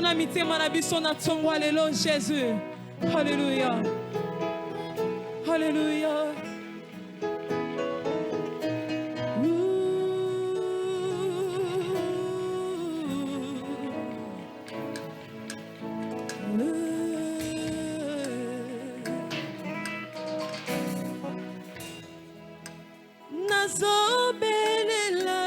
ton amitié, mon abisso, notre son, alléluia, Jésus. Alléluia. Alléluia. Nazobelela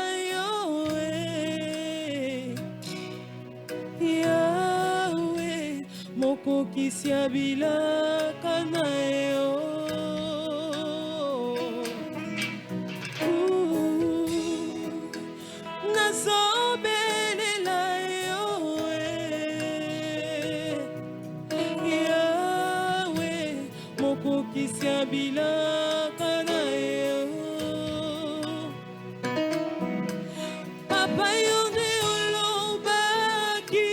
Yahweh, mokokisi ya bilaka na yo. Nazobelela Yahweh, mokokisi ya bilaka na yo. Papa yonde olobaki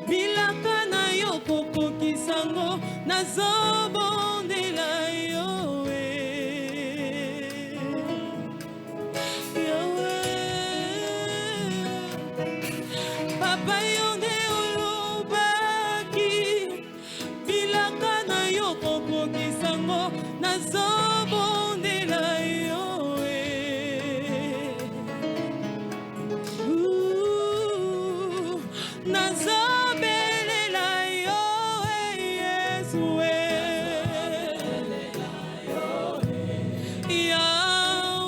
bilaka na yo kokokisango nazobondela yo Papa yonde olobaki bilaka na yo kokokisango nazobondela yo nazobelela yo Yesu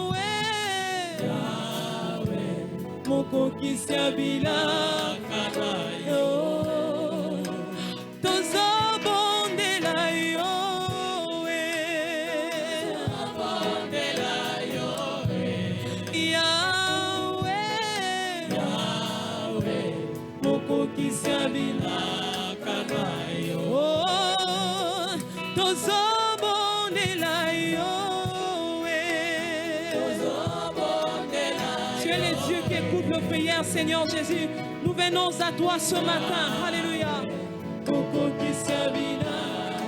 Yahweh mokokisi ya bilaka na yo tozobondela yo Yahweh mokokisi ya bilaka na yo tozobondela yo Tu es le Dieu qui écoute nos prières, Seigneur Jésus. Nous venons à toi ce matin. Alléluia. Mokokisi ya bilaka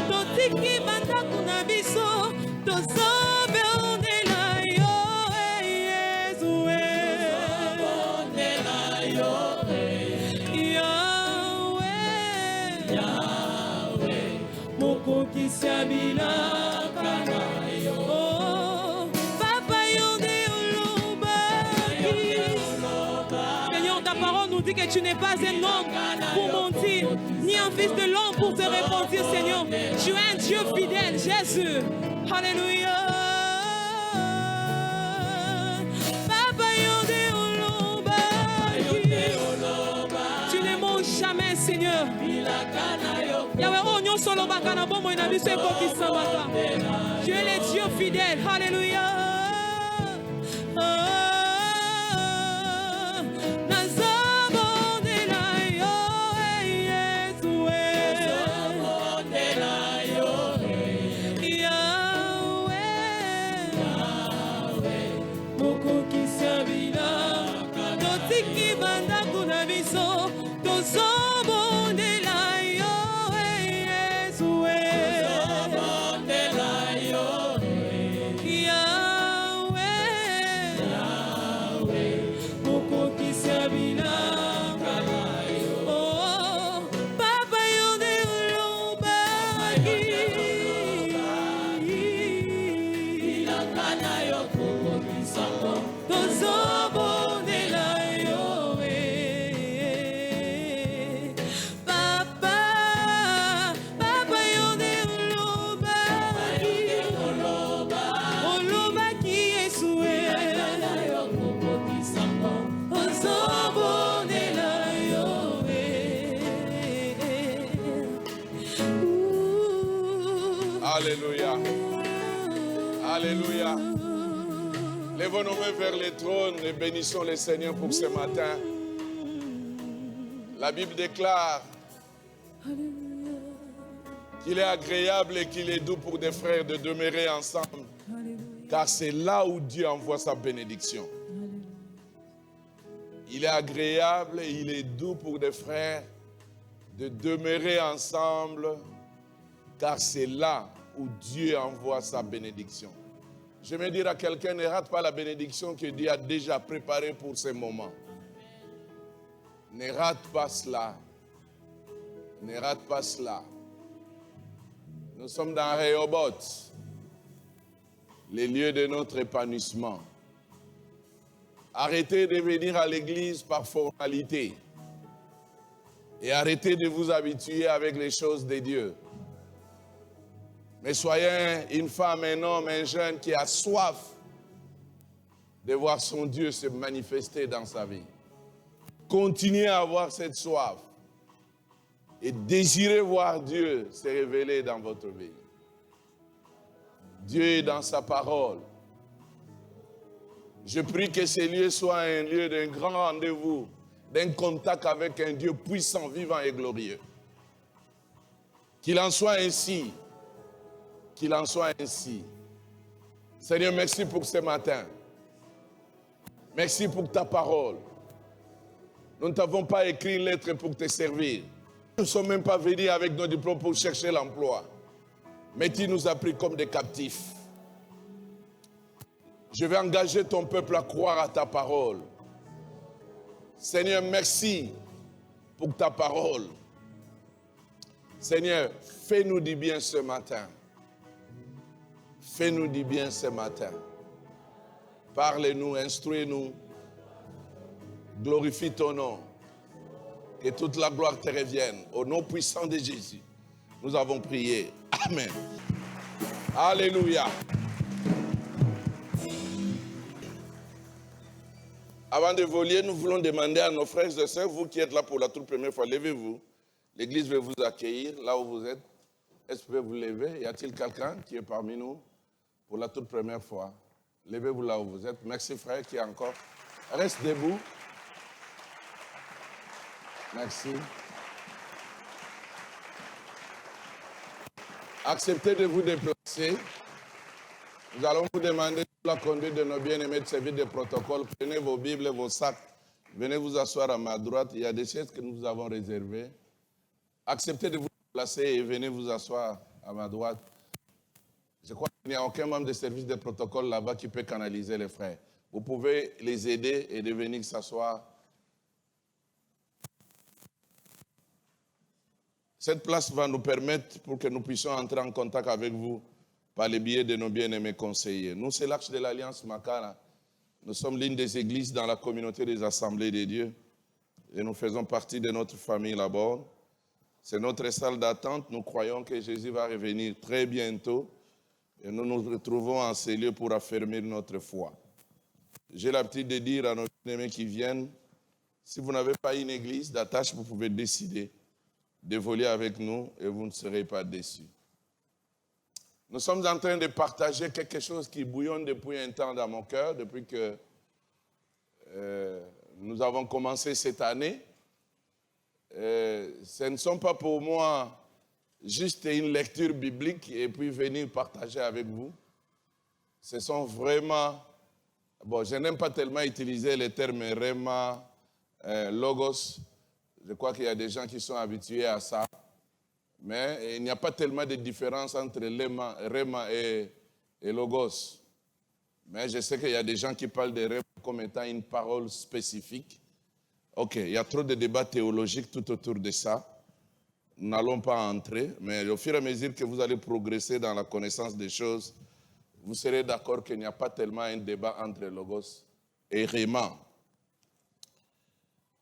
totiki bandako na biso tozobondela yo Yesu Yahweh mokokisi ya bilaka na yo Papa yonde olobaki Seigneur, ta parole nous dit que tu n'es pas un homme pour mentir, ni un fils de l'homme pour te repentir, Seigneur. Tu es un Dieu fidèle, Jésus. Alléluia. Papa yonde olobaki tu ne manges jamais, Seigneur. Yahweh, oh, nyon solo bakana bomo ina biso ekokisambaka. Tu es le Dieu fidèle. Alléluia. Nazobondela yo Yesu Yahweh mokokisi ya bilaka totiki bandako na biso tozobondela yo Yesu Yahweh mokokisi ya bilaka na yo Papa yonde olobaki bilaka na yo kokokisango tozobondela yo Papa yonde olobaki Yesu tozobondela yo Alléluia. Alléluia. Lèvons nos mains vers le trône et bénissons le Seigneur pour ce matin. La Bible déclare qu'il est agréable et qu'il est doux pour des frères de demeurer ensemble, car c'est là où Dieu envoie sa bénédiction. Il est agréable et il est doux pour des frères de demeurer ensemble, car c'est là où Dieu envoie sa bénédiction. Je vais dire à quelqu'un, ne rate pas la bénédiction que Dieu a déjà préparée pour ce moment. Ne rate pas cela. Ne rate pas cela. Nous sommes dans Rehoboth, les lieux de notre épanouissement. Arrêtez de venir à l'église par formalité. Et arrêtez de vous habituer avec les choses de Dieu. Mais soyez une femme, un homme, un jeune qui a soif de voir son Dieu se manifester dans sa vie. Continuez à avoir cette soif et désirez voir Dieu se révéler dans votre vie. Dieu est dans sa parole. Je prie que ce lieu soit un lieu d'un grand rendez-vous, d'un contact avec un Dieu puissant, vivant et glorieux. Qu'il en soit ainsi. Qu'il en soit ainsi. Seigneur, merci pour ce matin. Merci pour ta parole. Nous ne t'avons pas écrit une lettre pour te servir. Nous ne sommes même pas venus avec nos diplômes pour chercher l'emploi. Mais tu nous as pris comme des captifs. Je vais engager ton peuple à croire à ta parole. Seigneur, merci pour ta parole. Seigneur, fais-nous du bien ce matin. Fais-nous du bien ce matin. Parle-nous, instruis-nous. Glorifie ton nom. Que toute la gloire te revienne. Au nom puissant de Jésus, nous avons prié. Amen. Alléluia. Avant de voler, nous voulons demander à nos frères et sœurs, vous qui êtes là pour la toute première fois, levez-vous. L'église veut vous accueillir là où vous êtes. Est-ce que vous pouvez vous lever? Y a-t-il quelqu'un qui est parmi nous pour la toute première fois? Levez-vous là où vous êtes. Merci frère qui est encore. Reste debout. Merci. Acceptez de vous déplacer. Nous allons vous demander la conduite de nos bien-aimés de service de protocole. Prenez vos Bibles et vos sacs. Venez vous asseoir à ma droite. Il y a des chaises que nous avons réservées. Acceptez de vous déplacer et venez vous asseoir à ma droite. Je crois qu'il n'y a aucun membre de service de protocole là-bas qui peut canaliser les frères. Vous pouvez les aider et de venir s'asseoir. Cette place va nous permettre pour que nous puissions entrer en contact avec vous par le biais de nos bien-aimés conseillers. Nous, c'est l'Arche de l'Alliance Makala. Nous sommes l'une des églises dans la communauté des Assemblées de Dieu et nous faisons partie de notre famille là-bas. C'est notre salle d'attente. Nous croyons que Jésus va revenir très bientôt et nous nous retrouvons en ces lieux pour affermir notre foi. J'ai l'habitude de dire à nos bien-aimés qui viennent, si vous n'avez pas une église d'attache, vous pouvez décider de voler avec nous et vous ne serez pas déçus. Nous sommes en train de partager quelque chose qui bouillonne depuis un temps dans mon cœur, depuis que nous avons commencé cette année. Ce ne sont pas pour moi juste une lecture biblique et puis venir partager avec vous. Ce sont vraiment... Bon, je n'aime pas tellement utiliser les termes Rema, Logos. Je crois qu'il y a des gens qui sont habitués à ça. Mais il n'y a pas tellement de différence entre Rema et Logos. Mais je sais qu'il y a des gens qui parlent de Rema comme étant une parole spécifique. Ok, il y a trop de débats théologiques tout autour de ça. Nous n'allons pas entrer, mais au fur et à mesure que vous allez progresser dans la connaissance des choses, vous serez d'accord qu'il n'y a pas tellement un débat entre Logos et Rema.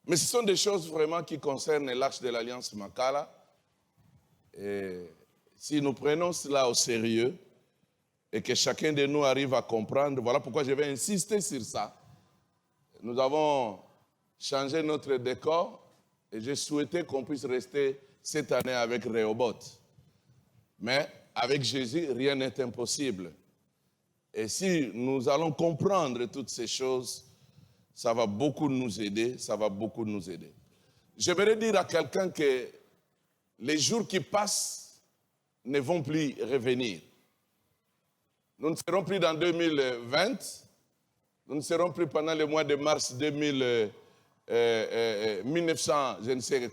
Mais ce sont des choses vraiment qui concernent l'Arche de l'Alliance Makala. Et si nous prenons cela au sérieux et que chacun de nous arrive à comprendre, voilà pourquoi je vais insister sur ça. Nous avons changé notre décor et j'ai souhaité qu'on puisse rester cette année avec Rehoboth. Mais avec Jésus, rien n'est impossible. Et si nous allons comprendre toutes ces choses, ça va beaucoup nous aider, ça va beaucoup nous aider. J'aimerais dire à quelqu'un que les jours qui passent ne vont plus revenir. Nous ne serons plus dans 2020, nous ne serons plus pendant le mois de mars 1900, je ne sais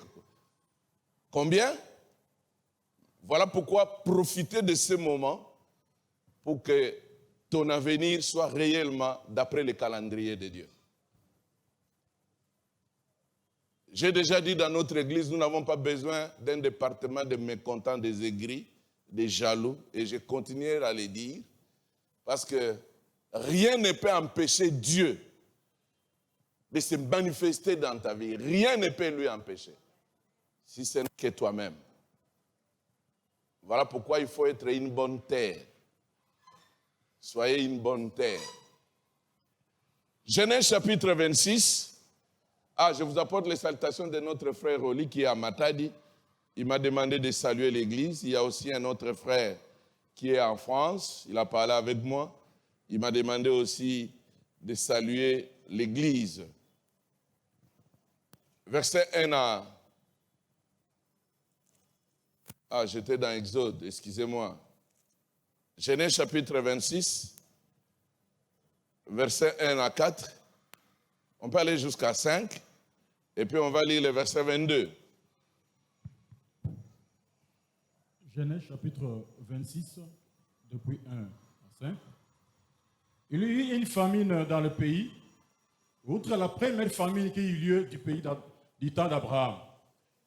combien. Voilà pourquoi profitez de ce moment pour que ton avenir soit réellement d'après le calendrier de Dieu. J'ai déjà dit dans notre église, nous n'avons pas besoin d'un département de mécontents, des aigris, des jaloux. Et je continuerai à le dire. Parce que rien ne peut empêcher Dieu de se manifester dans ta vie. Rien ne peut lui empêcher. Si ce n'est que toi-même. Voilà pourquoi il faut être une bonne terre. Soyez une bonne terre. Genèse chapitre 26. Je vous apporte les salutations de notre frère Oli qui est à Matadi. Il m'a demandé de saluer l'église. Il y a aussi un autre frère qui est en France. Il a parlé avec moi. Il m'a demandé aussi de saluer l'église. Verset 1 à... j'étais dans Exode, excusez-moi. Genèse chapitre 26, verset 1 à 4. On peut aller jusqu'à 5. Et puis on va lire le verset 22. Genèse chapitre 26, depuis 1 à 5. Il y eut une famine dans le pays, outre la première famine qui eut lieu du temps d'Abraham.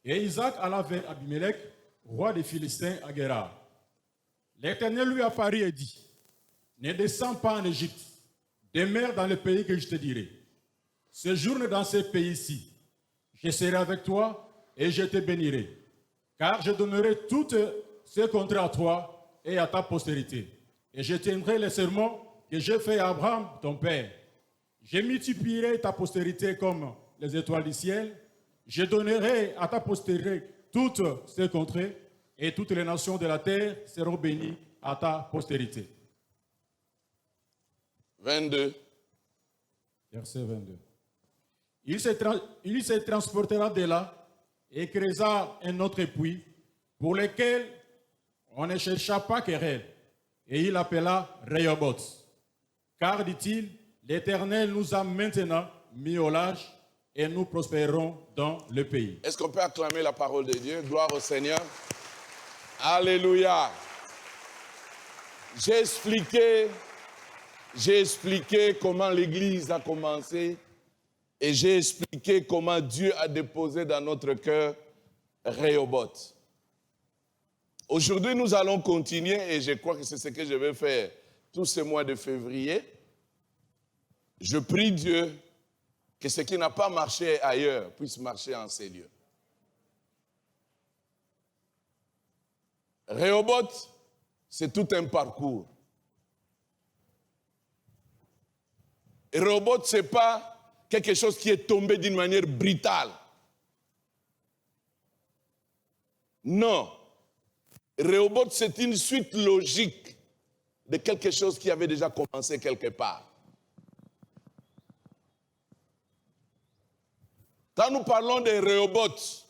Et Isaac alla vers Abimelech, roi des Philistins, à Guérar. L'Éternel lui apparut et dit, ne descends pas en Égypte, demeure dans le pays que je te dirai. Séjourne dans ce pays-ci. Je serai avec toi et je te bénirai, car je donnerai toutes ces contrées à toi et à ta postérité. Et je tiendrai les serments que j'ai faits à Abraham, ton père. Je multiplierai ta postérité comme les étoiles du ciel. Je donnerai à ta postérité toutes ces contrées et toutes les nations de la terre seront bénies à ta postérité. 22. Verset 22. Il se transportera de là et creusa un autre puits pour lequel on ne chercha pas querelle. Et il l'appela Rehoboth. Car, dit-il, l'Éternel nous a maintenant mis au large et nous prospérons dans le pays. Est-ce qu'on peut acclamer la parole de Dieu? Gloire au Seigneur. Alléluia. J'ai expliqué comment l'Église a commencé et j'ai expliqué comment Dieu a déposé dans notre cœur Rehoboth. Aujourd'hui, nous allons continuer et je crois que c'est ce que je vais faire tout ce mois de février. Je prie Dieu que ce qui n'a pas marché ailleurs puisse marcher en ces lieux. Rehoboth, c'est tout un parcours. Et Rehoboth, ce n'est pas quelque chose qui est tombé d'une manière brutale. Non. Rehoboth, c'est une suite logique de quelque chose qui avait déjà commencé quelque part. Quand nous parlons de Rehoboth,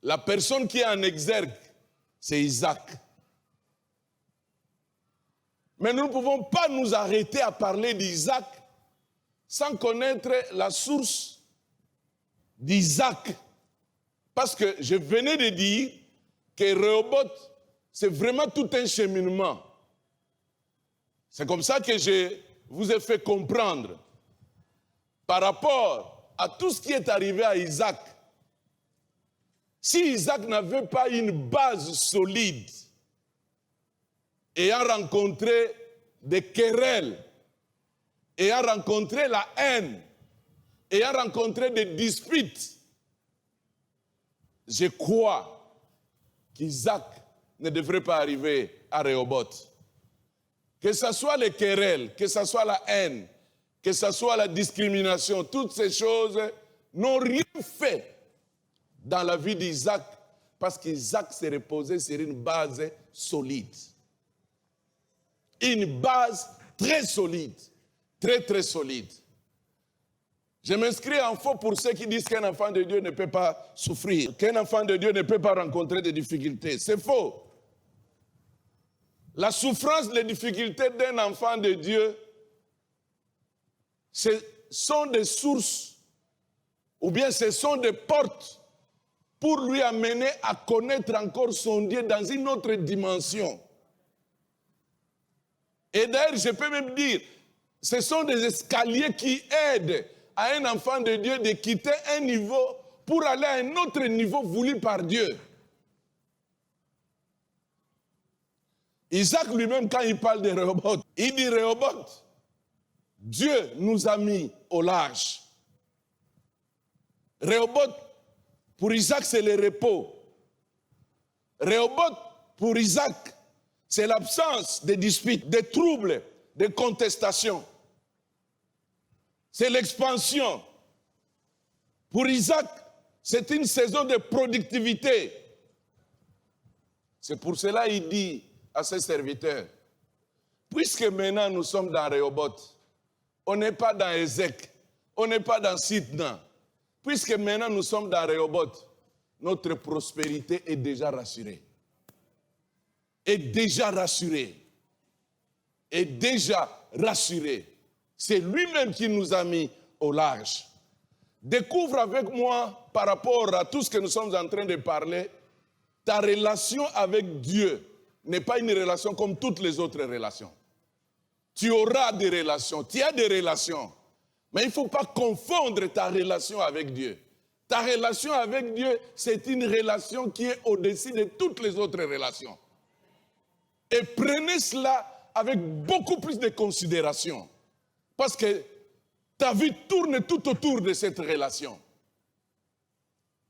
la personne qui est en exergue, c'est Isaac. Mais nous ne pouvons pas nous arrêter à parler d'Isaac sans connaître la source d'Isaac. Parce que je venais de dire que Rehoboth, c'est vraiment tout un cheminement. C'est comme ça que je vous ai fait comprendre par rapport à tout ce qui est arrivé à Isaac. Si Isaac n'avait pas une base solide, ayant rencontré des querelles, ayant rencontré la haine, ayant rencontré des disputes, je crois qu'Isaac ne devrait pas arriver à Rehoboth. Que ce soit les querelles, que ce soit la haine, que ce soit la discrimination, toutes ces choses n'ont rien fait dans la vie d'Isaac parce qu'Isaac s'est reposé sur une base solide. Une base très solide, très très solide. Je m'inscris en faux pour ceux qui disent qu'un enfant de Dieu ne peut pas souffrir, qu'un enfant de Dieu ne peut pas rencontrer des difficultés. C'est faux. La souffrance, les difficultés d'un enfant de Dieu, ce sont des sources, ou bien ce sont des portes pour lui amener à connaître encore son Dieu dans une autre dimension. Et d'ailleurs, je peux même dire, ce sont des escaliers qui aident à un enfant de Dieu de quitter un niveau pour aller à un autre niveau voulu par Dieu. Isaac lui-même, quand il parle de Rehoboth, il dit Rehoboth, Dieu nous a mis au large. Rehoboth, pour Isaac, c'est le repos. Rehoboth, pour Isaac, c'est l'absence de disputes, de troubles, de contestations. C'est l'expansion. Pour Isaac, c'est une saison de productivité. C'est pour cela qu'il dit à ses serviteurs, puisque maintenant nous sommes dans Rehoboth, on n'est pas dans Ézek, on n'est pas dans Sitna. Puisque maintenant nous sommes dans Rehoboth, notre prospérité est déjà rassurée. Est déjà rassurée. Est déjà rassurée. C'est lui-même qui nous a mis au large. Découvre avec moi, par rapport à tout ce que nous sommes en train de parler, ta relation avec Dieu n'est pas une relation comme toutes les autres relations. Tu auras des relations, tu as des relations, mais il ne faut pas confondre ta relation avec Dieu. Ta relation avec Dieu, c'est une relation qui est au-dessus de toutes les autres relations. Et prenez cela avec beaucoup plus de considération, parce que ta vie tourne tout autour de cette relation.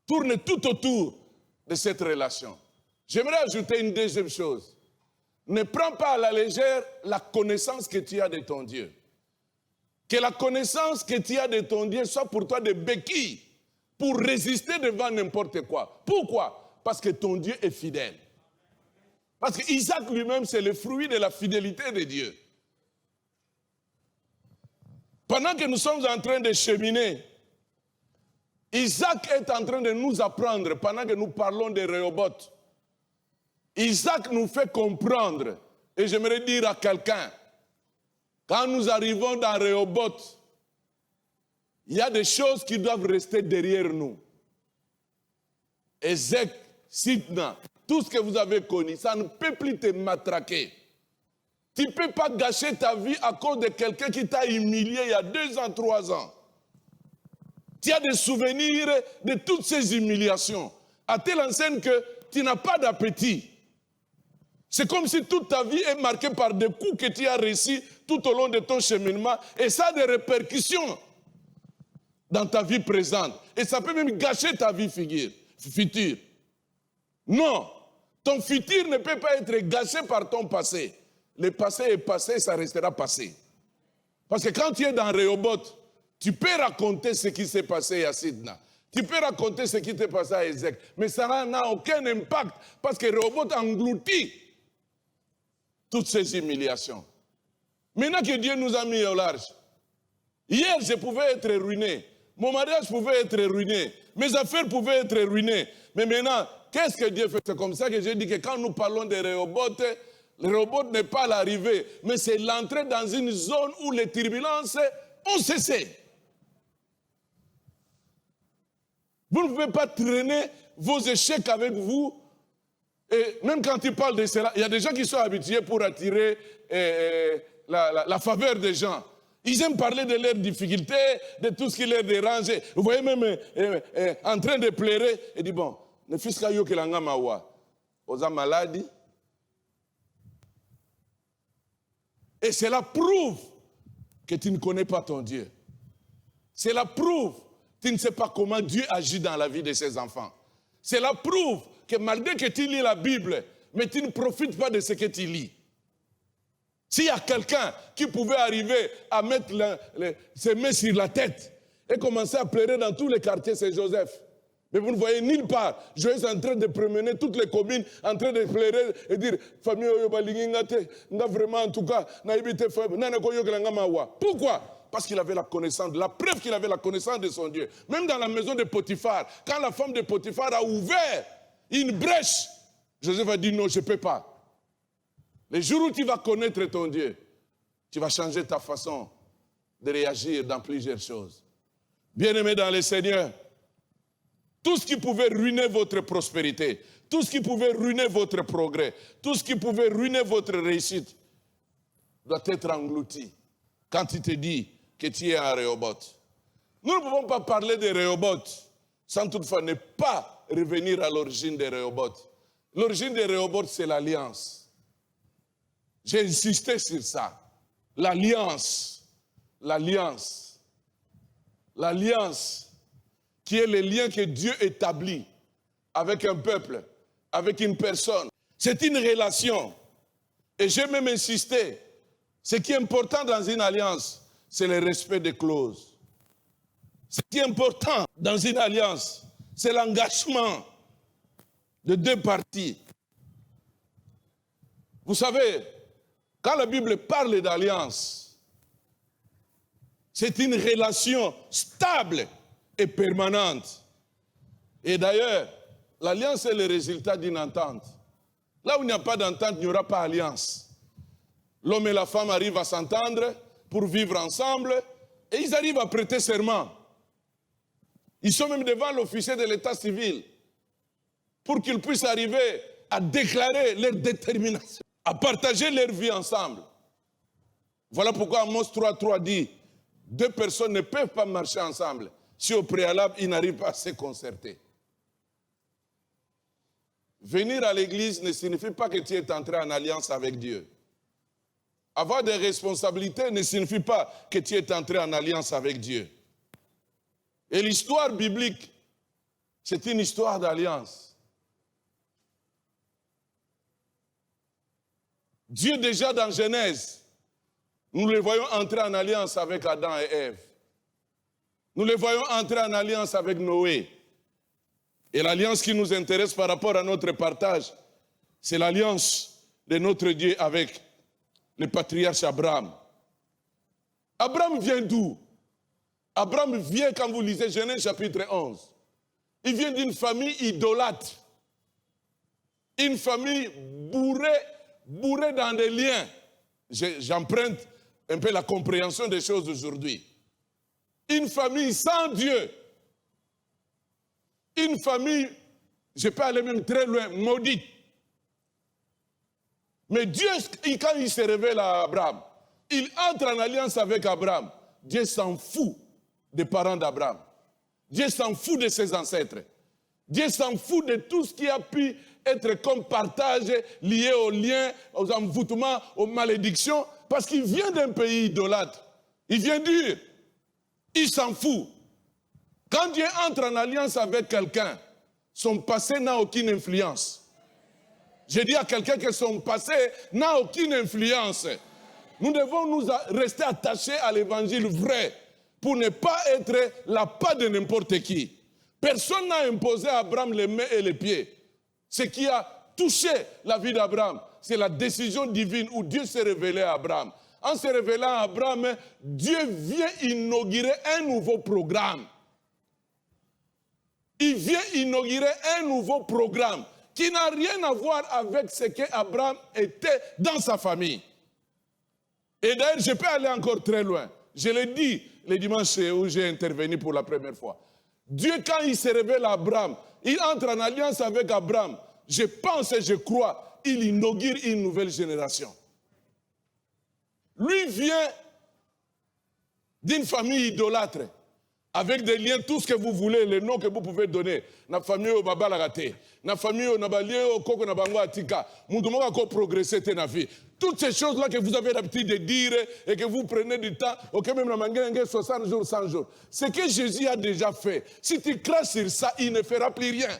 Tourne tout autour de cette relation. J'aimerais ajouter une deuxième chose. Ne prends pas à la légère la connaissance que tu as de ton Dieu. Que la connaissance que tu as de ton Dieu soit pour toi des béquilles pour résister devant n'importe quoi. Pourquoi? Parce que ton Dieu est fidèle. Parce qu'Isaac lui-même, c'est le fruit de la fidélité de Dieu. Pendant que nous sommes en train de cheminer, Isaac est en train de nous apprendre, pendant que nous parlons de Rehoboth, Isaac nous fait comprendre, et j'aimerais dire à quelqu'un, quand nous arrivons dans Rehoboth, il y a des choses qui doivent rester derrière nous. Ézek, Sitna, tout ce que vous avez connu, ça ne peut plus te matraquer. Tu ne peux pas gâcher ta vie à cause de quelqu'un qui t'a humilié il y a 2 ans, 3 ans. Tu as des souvenirs de toutes ces humiliations, à telle enseigne que tu n'as pas d'appétit. C'est comme si toute ta vie est marquée par des coups que tu as reçus tout au long de ton cheminement, et ça a des répercussions dans ta vie présente. Et ça peut même gâcher ta vie future. Non, ton futur ne peut pas être gâché par ton passé. Le passé est passé, ça restera passé. Parce que quand tu es dans Rehoboth, tu peux raconter ce qui s'est passé à Sitna. Tu peux raconter ce qui s'est passé à Ézek. Mais ça n'a aucun impact parce que Rehoboth engloutit toutes ces humiliations. Maintenant que Dieu nous a mis au large, hier je pouvais être ruiné, mon mariage pouvait être ruiné, mes affaires pouvaient être ruinées. Mais maintenant, qu'est-ce que Dieu fait? C'est comme ça que j'ai dit que quand nous parlons de Rehoboth, le Rehoboth n'est pas l'arrivée, mais c'est l'entrée dans une zone où les turbulences ont cessé. Vous ne pouvez pas traîner vos échecs avec vous. Et même quand il parle de cela, il y a des gens qui sont habitués pour attirer la faveur des gens. Ils aiment parler de leurs difficultés, de tout ce qui leur dérange. Vous voyez même en train de pleurer. Il dit, bon, ne fils qu'à yo que l'anga mawa. Osa maladie. Et cela prouve que tu ne connais pas ton Dieu. Cela prouve que tu ne sais pas comment Dieu agit dans la vie de ses enfants. Cela prouve que malgré que tu lis la Bible, mais tu ne profites pas de ce que tu lis. S'il y a quelqu'un qui pouvait arriver à mettre ses mains sur la tête et commencer à pleurer dans tous les quartiers, c'est Joseph. Mais vous ne voyez nulle part. Je suis en train de promener toutes les communes, en train de pleurer et dire famille vraiment en tout cas, pourquoi? Parce qu'il avait la connaissance, la preuve qu'il avait la connaissance de son Dieu. Même dans la maison de Potiphar, quand la femme de Potiphar a ouvert une brèche, Joseph a dit non, je ne peux pas. Le jour où tu vas connaître ton Dieu, tu vas changer ta façon de réagir dans plusieurs choses. Bien-aimés dans le Seigneur, tout ce qui pouvait ruiner votre prospérité, tout ce qui pouvait ruiner votre progrès, tout ce qui pouvait ruiner votre réussite, doit être englouti quand tu te dis que tu es à Rehoboth. Nous ne pouvons pas parler de Rehoboth sans toutefois ne pas revenir à l'origine de Rehoboth. L'origine de Rehoboth, c'est l'alliance. J'ai insisté sur ça. L'alliance. L'alliance. L'alliance qui est le lien que Dieu établit avec un peuple, avec une personne. C'est une relation. Et j'ai même insisté. Ce qui est important dans une alliance, c'est le respect des clauses. Ce qui est important dans une alliance, c'est l'engagement de deux parties. Vous savez, quand la Bible parle d'alliance, c'est une relation stable et permanente. Et d'ailleurs, l'alliance est le résultat d'une entente. Là où il n'y a pas d'entente, il n'y aura pas alliance. L'homme et la femme arrivent à s'entendre pour vivre ensemble et ils arrivent à prêter serment. Ils sont même devant l'officier de l'état civil pour qu'ils puissent arriver à déclarer leur détermination, à partager leur vie ensemble. Voilà pourquoi Amos 3.3 dit, deux personnes ne peuvent pas marcher ensemble si au préalable ils n'arrivent pas à se concerter. Venir à l'église ne signifie pas que tu es entré en alliance avec Dieu. Avoir des responsabilités ne signifie pas que tu es entré en alliance avec Dieu. Et l'histoire biblique, c'est une histoire d'alliance. Dieu déjà dans Genèse, nous les voyons entrer en alliance avec Adam et Ève. Nous les voyons entrer en alliance avec Noé. Et l'alliance qui nous intéresse par rapport à notre partage, c'est l'alliance de notre Dieu avec le patriarche Abraham. Abraham vient d'où? Abraham vient, quand vous lisez Genèse chapitre 11, il vient d'une famille idolâtre. Une famille bourrée dans des liens. J'emprunte un peu la compréhension des choses d'aujourd'hui. Une famille sans Dieu. Une famille, je peux aller même très loin, maudite. Mais Dieu, quand il se révèle à Abraham, il entre en alliance avec Abraham. Dieu s'en fout des parents d'Abraham. Dieu s'en fout de ses ancêtres. Dieu s'en fout de tout ce qui a pu être comme partage lié aux liens, aux envoûtements, aux malédictions, parce qu'il vient d'un pays idolâtre. Il vient dur. Il s'en fout. Quand Dieu entre en alliance avec quelqu'un, son passé n'a aucune influence. Je dis à quelqu'un que son passé n'a aucune influence. Nous devons nous rester attachés à l'évangile vrai pour ne pas être la part de n'importe qui. Personne n'a imposé à Abraham les mains et les pieds. Ce qui a touché la vie d'Abraham, c'est la décision divine où Dieu s'est révélé à Abraham. En se révélant à Abraham, Dieu vient inaugurer un nouveau programme. Il vient inaugurer un nouveau programme qui n'a rien à voir avec ce qu'Abraham était dans sa famille. Et d'ailleurs, je peux aller encore très loin. Je l'ai dit le dimanche où j'ai intervenu pour la première fois. Dieu, quand il se révèle à Abraham, il entre en alliance avec Abraham. Je pense et je crois, il inaugure une nouvelle génération. Lui vient d'une famille idolâtre, avec des liens, tout ce que vous voulez, les noms que vous pouvez donner. Na famille au Baba Lagate, na famille au Nabalie au Koko Nabango Atika, Moudouma ko progresser na vie. Toutes ces choses-là que vous avez l'habitude de dire et que vous prenez du temps, ok, même la mangue 60 jours, 100 jours. Ce que Jésus a déjà fait, si tu craches sur ça, il ne fera plus rien.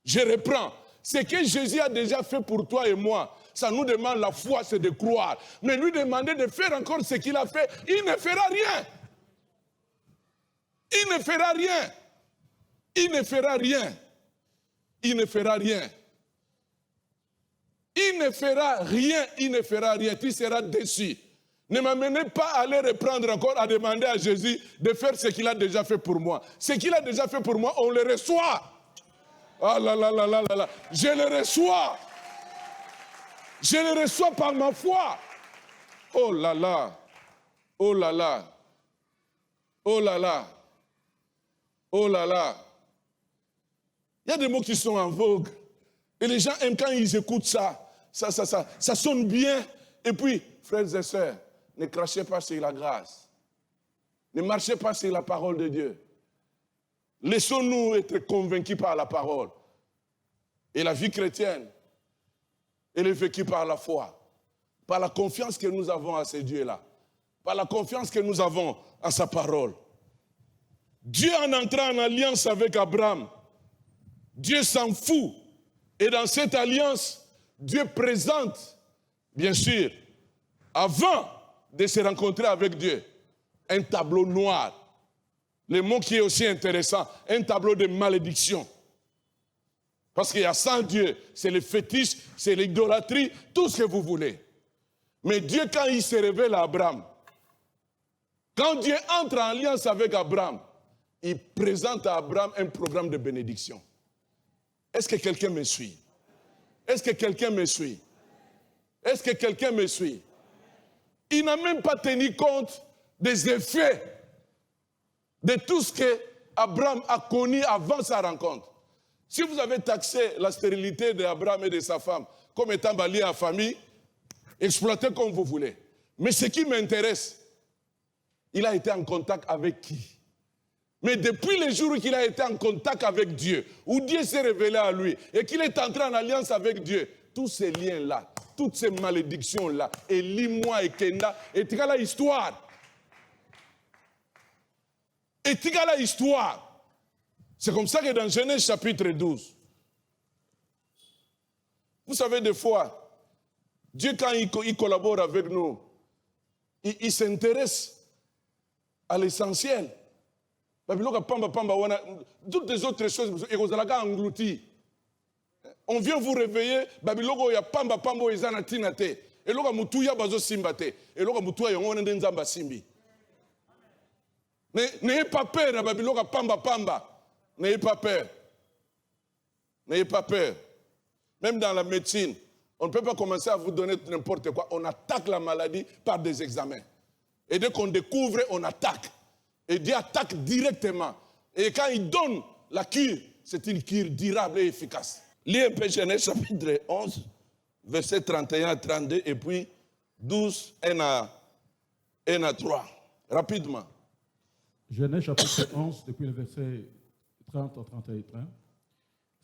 Je reprends. Ce que Jésus a déjà fait pour toi et moi, ça nous demande la foi, c'est de croire. Mais lui demander de faire encore ce qu'il a fait, il ne fera rien. Il ne fera rien. Il ne fera rien. Il ne fera rien. Il ne fera rien. Il ne fera rien. Tu seras déçu. Ne m'amenez pas à aller reprendre encore, à demander à Jésus de faire ce qu'il a déjà fait pour moi. Ce qu'il a déjà fait pour moi, on le reçoit. Ah là là là là là là. Je le reçois. Je le reçois par ma foi. Oh là là. Oh là là. Oh là là. Oh là là. Il y a des mots qui sont en vogue. Et les gens aiment quand ils écoutent ça. Ça sonne bien. Et puis, frères et sœurs, ne crachez pas sur la grâce. Ne marchez pas sur la parole de Dieu. Laissons-nous être convaincus par la parole. Et la vie chrétienne, elle est vécue par la foi, par la confiance que nous avons à ce Dieu-là, par la confiance que nous avons à sa parole. Dieu en entrant en alliance avec Abraham, Dieu s'en fout. Et dans cette alliance, Dieu présente, bien sûr, avant de se rencontrer avec Dieu, un tableau noir. Le mot qui est aussi intéressant, un tableau de malédiction. Parce qu'il y a sans Dieu, c'est le fétiche, c'est l'idolâtrie, tout ce que vous voulez. Mais Dieu, quand il se révèle à Abraham, quand Dieu entre en alliance avec Abraham, il présente à Abraham un programme de bénédiction. Est-ce que quelqu'un me suit? Est-ce que quelqu'un me suit? Est-ce que quelqu'un me suit? Il n'a même pas tenu compte des effets de tout ce que Abraham a connu avant sa rencontre. Si vous avez taxé la stérilité d'Abraham et de sa femme comme étant liée à la famille, exploitez comme vous voulez. Mais ce qui m'intéresse, il a été en contact avec qui? Mais depuis le jour où il a été en contact avec Dieu, où Dieu s'est révélé à lui, et qu'il est entré en alliance avec Dieu, tous ces liens-là, toutes ces malédictions-là, et Limwa et Kenda, et tigala histoire. Et tigala histoire. C'est comme ça que dans Genèse chapitre 12, vous savez, des fois, Dieu, quand il collabore avec nous, il s'intéresse à l'essentiel. Toutes les autres choses, englouties. On vient vous réveiller, Babiloko ya pamba pamba ezana tinate. Et loka mutuya bazo simbate. Et loka mutuya yongo nende nzamba simbi. N'ayez pas peur, Babiloka pamba pamba. N'ayez pas peur. N'ayez pas peur. Même dans la médecine, on ne peut pas commencer à vous donner n'importe quoi. On attaque la maladie par des examens. Et dès qu'on découvre, on attaque. Et Dieu attaque directement. Et quand il donne la cure, c'est une cure durable et efficace. Lisez un peu Genèse chapitre 11, versets 31 à 32, et puis 12, 1 à 3. Rapidement. Genèse chapitre 11, depuis le verset 30 à 31.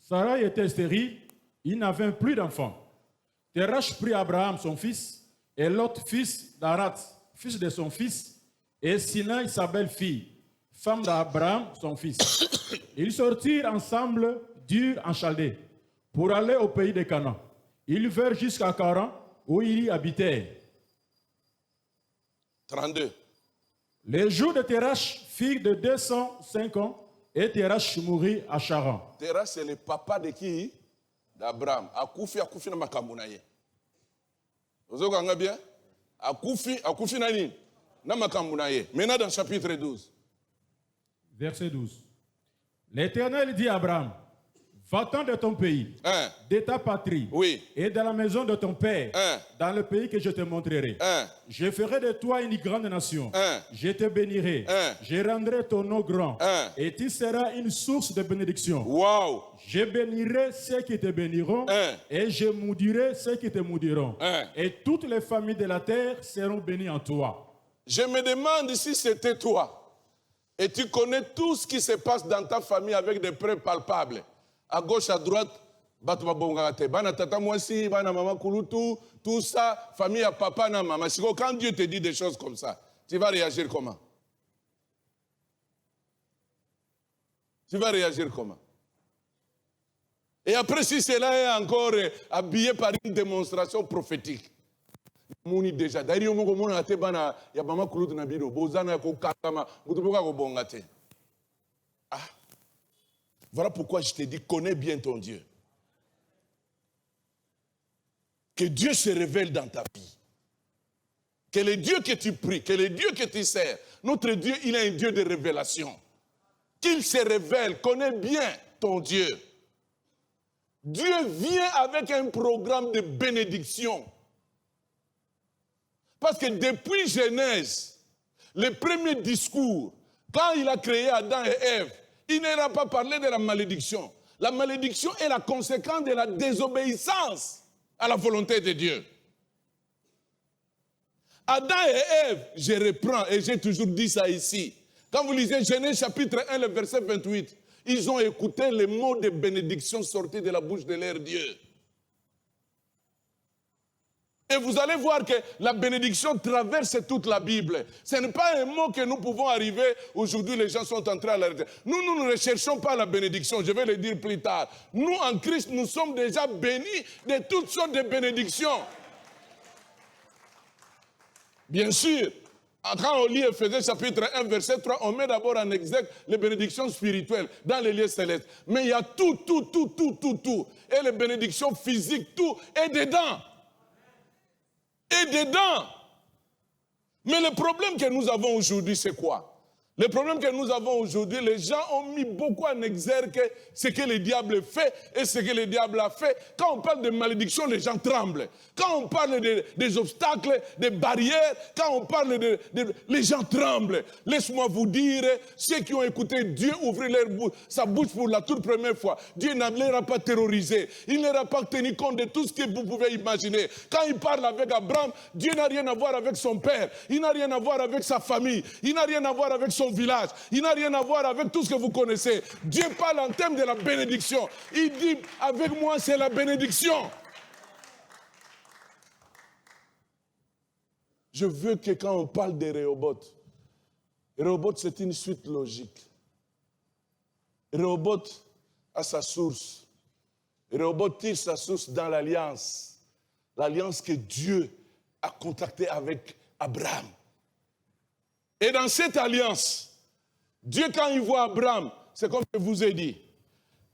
Sarah était stérile, il n'avait plus d'enfant. Terach prit Abraham, son fils, et Lot, fils d'Arat, fils de son fils, et Sinaï, sa belle-fille, femme d'Abraham, son fils. Ils sortirent ensemble d'Ur en Chaldée pour aller au pays de Canaan. Ils vinrent jusqu'à Charan, où ils y habitaient. 32. Les jours de Terach firent de 205 ans, et Terach mourut à Charan. Terach, c'est le papa de qui? D'Abraham. Akufi na makambunaye. Vous avez bien? Akufi nani? Na makambunaye. Maintenant dans chapitre 12. Verset 12. L'Éternel dit à Abraham, va-t'en de ton pays, de ta patrie, oui, et de la maison de ton père, dans le pays que je te montrerai. Je ferai de toi une grande nation. Je te bénirai. Je rendrai ton nom grand. Et tu seras une source de bénédiction. Wow. Je bénirai ceux qui te béniront, et je maudirai ceux qui te maudiront. Et toutes les familles de la terre seront bénies en toi. Je me demande si c'était toi. Et tu connais tout ce qui se passe dans ta famille avec des preuves palpables. À gauche, à droite, bana tata mwasi, bana mama kulutu, tout ça, famille à papa na maman. Quand Dieu te dit des choses comme ça, tu vas réagir comment? Tu vas réagir comment? Et après, si cela est encore habillé par une démonstration prophétique, Mouni déjà. D'ailleurs, on a bana ya mama kulutu na biro, bozana ko kakama, mutupoka ko bongate. Ah. Voilà pourquoi je te dis, connais bien ton Dieu. Que Dieu se révèle dans ta vie. Que le Dieu que tu pries, que le Dieu que tu sers, notre Dieu, il est un Dieu de révélation. Qu'il se révèle, connais bien ton Dieu. Dieu vient avec un programme de bénédiction. Parce que depuis Genèse, le premier discours, quand il a créé Adam et Ève, il n'a pas parlé de la malédiction. La malédiction est la conséquence de la désobéissance à la volonté de Dieu. Adam et Ève, je reprends et j'ai toujours dit ça ici, Quand vous lisez Genèse chapitre 1, le verset 28, ils ont écouté les mots de bénédiction sortis de la bouche de leur Dieu. Et vous allez voir que la bénédiction traverse toute la Bible. Ce n'est pas un mot que nous pouvons arriver, aujourd'hui les gens sont en train de l'arrêter. Nous ne recherchons pas la bénédiction, je vais le dire plus tard. Nous, en Christ, nous sommes déjà bénis de toutes sortes de bénédictions. Bien sûr, quand on lit Ephésiens chapitre 1, verset 3, on met d'abord en exergue les bénédictions spirituelles dans les lieux célestes. Mais il y a tout. Et les bénédictions physiques, tout est dedans. Et dedans. Mais le problème que nous avons aujourd'hui, c'est quoi? Le problème que nous avons aujourd'hui, les gens ont mis beaucoup en exergue ce que le diable fait et ce que le diable a fait. Quand on parle de malédiction, les gens tremblent. Quand on parle des obstacles, des barrières, quand on parle les gens tremblent. Laisse-moi vous dire, ceux qui ont écouté Dieu ouvrir sa bouche pour la toute première fois, Dieu ne leur a pas terrorisé. Il ne leur a pas tenu compte de tout ce que vous pouvez imaginer. Quand il parle avec Abraham, Dieu n'a rien à voir avec son père. Il n'a rien à voir avec sa famille. Il n'a rien à voir avec son village. Il n'a rien à voir avec tout ce que vous connaissez. Dieu parle en termes de la bénédiction. Il dit, avec moi, c'est la bénédiction. Je veux que quand on parle de Rehoboth, Rehoboth c'est une suite logique. Rehoboth a sa source. Rehoboth tire sa source dans l'alliance. L'alliance que Dieu a contractée avec Abraham. Et dans cette alliance, Dieu, quand il voit Abraham, c'est comme je vous ai dit,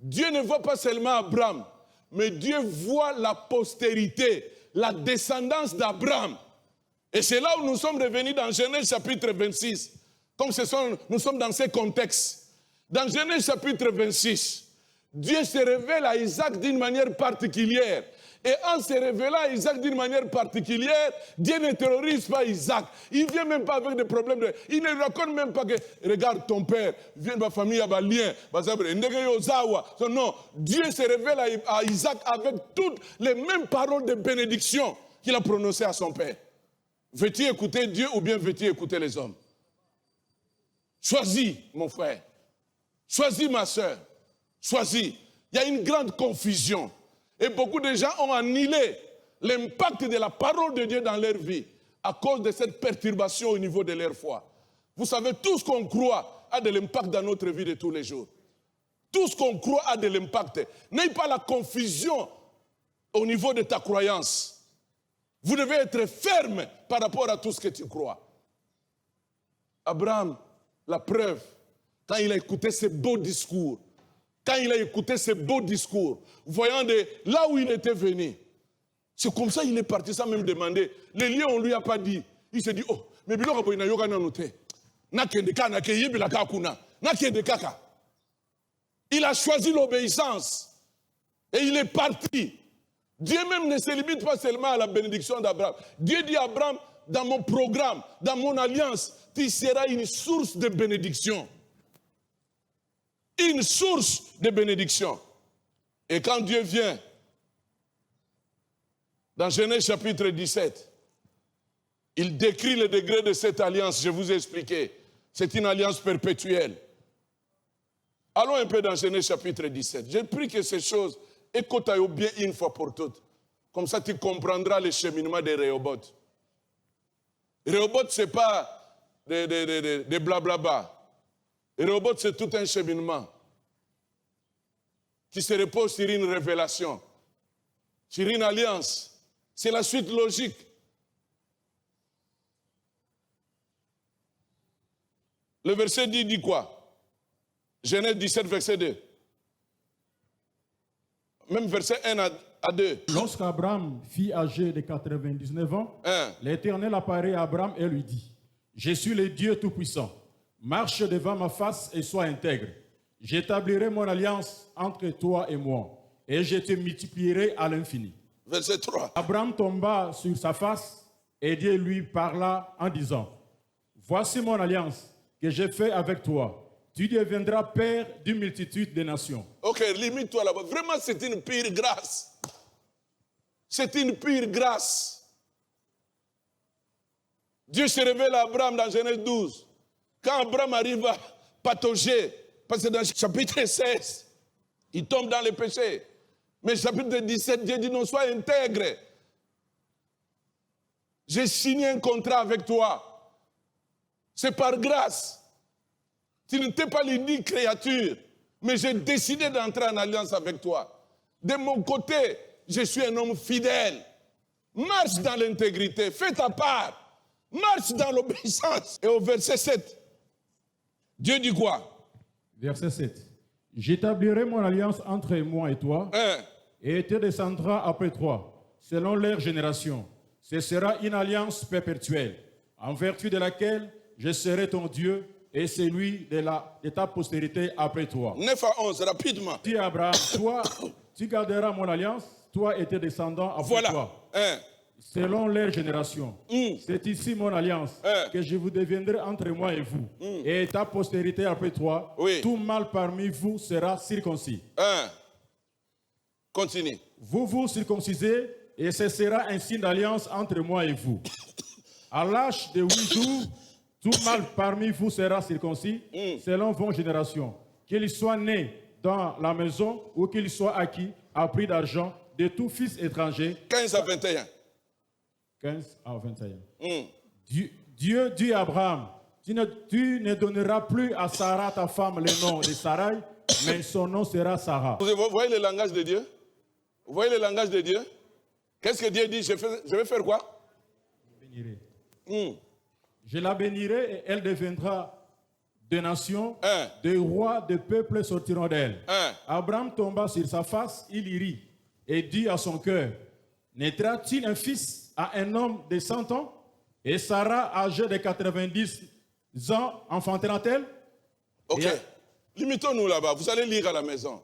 Dieu ne voit pas seulement Abraham, mais Dieu voit la postérité, la descendance d'Abraham. Et c'est là où nous sommes revenus dans Genèse chapitre 26, comme nous sommes dans ce contexte. Dans Genèse chapitre 26, Dieu se révèle à Isaac d'une manière particulière. Et en se révélant à Isaac d'une manière particulière, Dieu ne terrorise pas Isaac. Il ne vient même pas avec des problèmes. Il ne raconte même pas que, regarde ton père, vient de ma famille, il y a un lien. Non, Dieu se révèle à Isaac avec toutes les mêmes paroles de bénédiction qu'il a prononcées à son père. Veux-tu écouter Dieu ou bien veux-tu écouter les hommes? Choisis, mon frère. Choisis, ma soeur. Choisis. Il y a une grande confusion. Et beaucoup de gens ont annihilé l'impact de la parole de Dieu dans leur vie à cause de cette perturbation au niveau de leur foi. Vous savez, tout ce qu'on croit a de l'impact dans notre vie de tous les jours. Tout ce qu'on croit a de l'impact. N'ayez pas la confusion au niveau de ta croyance. Vous devez être ferme par rapport à tout ce que tu crois. Abraham, la preuve, quand il a écouté ces beaux discours, voyant de là où il était venu, c'est comme ça qu'il est parti sans même demander. Les liens, on ne lui a pas dit. Il s'est dit, oh, mais bilo kapo ina yoga na note. Na kende ka na ke yebila ka kuna. Na kende kaka. Il a choisi l'obéissance. Et il est parti. Dieu même ne se limite pas seulement à la bénédiction d'Abraham. Dieu dit à Abraham, dans mon programme, dans mon alliance, tu seras une source de bénédiction. Une source de bénédiction. Et quand Dieu vient, dans Genèse chapitre 17, il décrit le degré de cette alliance, je vous ai expliqué. C'est une alliance perpétuelle. Allons un peu dans Genèse chapitre 17. Je prie que ces choses, écoute-les bien une fois pour toutes. Comme ça, tu comprendras le cheminement de Rehoboth. Rehoboth, ce n'est pas des blablabla. Rehoboth, c'est tout un cheminement qui se repose sur une révélation, sur une alliance. C'est la suite logique. Le verset dit quoi? Genèse 17, verset 2. Même verset 1 à 2. Lorsqu'Abraham fut âgé de 99 ans, l'Éternel apparaît à Abraham et lui dit, « Je suis le Dieu Tout-Puissant. Marche devant ma face et sois intègre. J'établirai mon alliance entre toi et moi, et je te multiplierai à l'infini. » Verset 3. Abraham tomba sur sa face, et Dieu lui parla en disant, « Voici mon alliance que j'ai faite avec toi. Tu deviendras père d'une multitude de nations. » Ok, limite-toi là-bas. Vraiment, c'est une pure grâce. C'est une pure grâce. Dieu se révèle à Abraham dans Genèse 12. Quand Abraham arrive à patauger, parce que dans le chapitre 16, il tombe dans le péché. Mais chapitre 17, Dieu dit non, sois intègre. J'ai signé un contrat avec toi. C'est par grâce. Tu n'étais pas l'unique créature, mais j'ai décidé d'entrer en alliance avec toi. De mon côté, je suis un homme fidèle. Marche dans l'intégrité, fais ta part. Marche dans l'obéissance. Et au verset 7, Dieu dit quoi? Verset 7. J'établirai mon alliance entre moi et toi, et te descendra après toi, selon leur génération. Ce sera une alliance perpétuelle, en vertu de laquelle je serai ton Dieu et celui de ta postérité après toi. 9 à 11, rapidement. Dis à Abraham, toi, tu garderas mon alliance, toi et tes descendants après toi, selon leur génération. C'est ici mon alliance que je vous deviendrai entre moi et vous, et ta postérité après toi. Tout mâle parmi vous sera circoncis. Continue. Vous vous circoncisez, et ce sera un signe d'alliance entre moi et vous. À l'âge de 8 jours, tout mâle parmi vous sera circoncis, selon vos générations. Qu'il soit né dans la maison ou qu'il soit acquis à prix d'argent de tout fils étranger. 15 à 21. 15 à 21. Dieu dit à Abraham, tu ne donneras plus à Sarah, ta femme, le nom de Sarai, mais son nom sera Sarah. Vous voyez le langage de Dieu? Vous voyez le langage de Dieu? Qu'est-ce que Dieu dit? Je vais faire quoi? Je bénirai. Je la bénirai et elle deviendra de nations, des rois, des peuples sortiront d'elle. Abraham tomba sur sa face, il y rit et dit à son cœur, naîtra-t-il un fils à un homme de 100 ans? Et Sarah, âgée de 90 ans, enfantera-t-elle? Ok. Limitons-nous là-bas. Vous allez lire à la maison.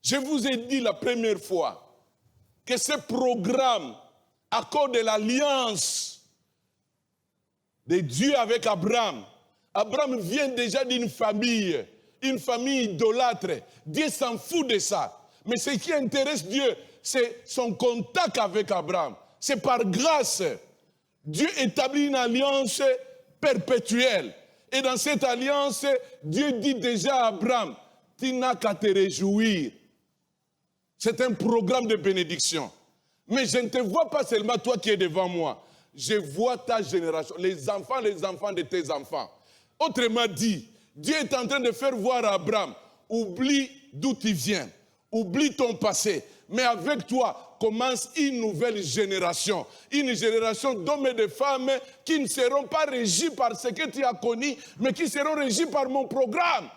Je vous ai dit la première fois que ce programme, à cause de l'alliance de Dieu avec Abraham, Abraham vient déjà d'une famille idolâtre. Dieu s'en fout de ça. Mais ce qui intéresse Dieu, c'est son contact avec Abraham. C'est par grâce. Dieu établit une alliance perpétuelle. Et dans cette alliance, Dieu dit déjà à Abraham, tu n'as qu'à te réjouir. C'est un programme de bénédiction. Mais je ne te vois pas seulement toi qui es devant moi. Je vois ta génération, les enfants de tes enfants. Autrement dit, Dieu est en train de faire voir à Abraham, oublie d'où tu viens, oublie ton passé, mais avec toi commence une nouvelle génération. Une génération d'hommes et de femmes qui ne seront pas régis par ce que tu as connu, mais qui seront régis par mon programme.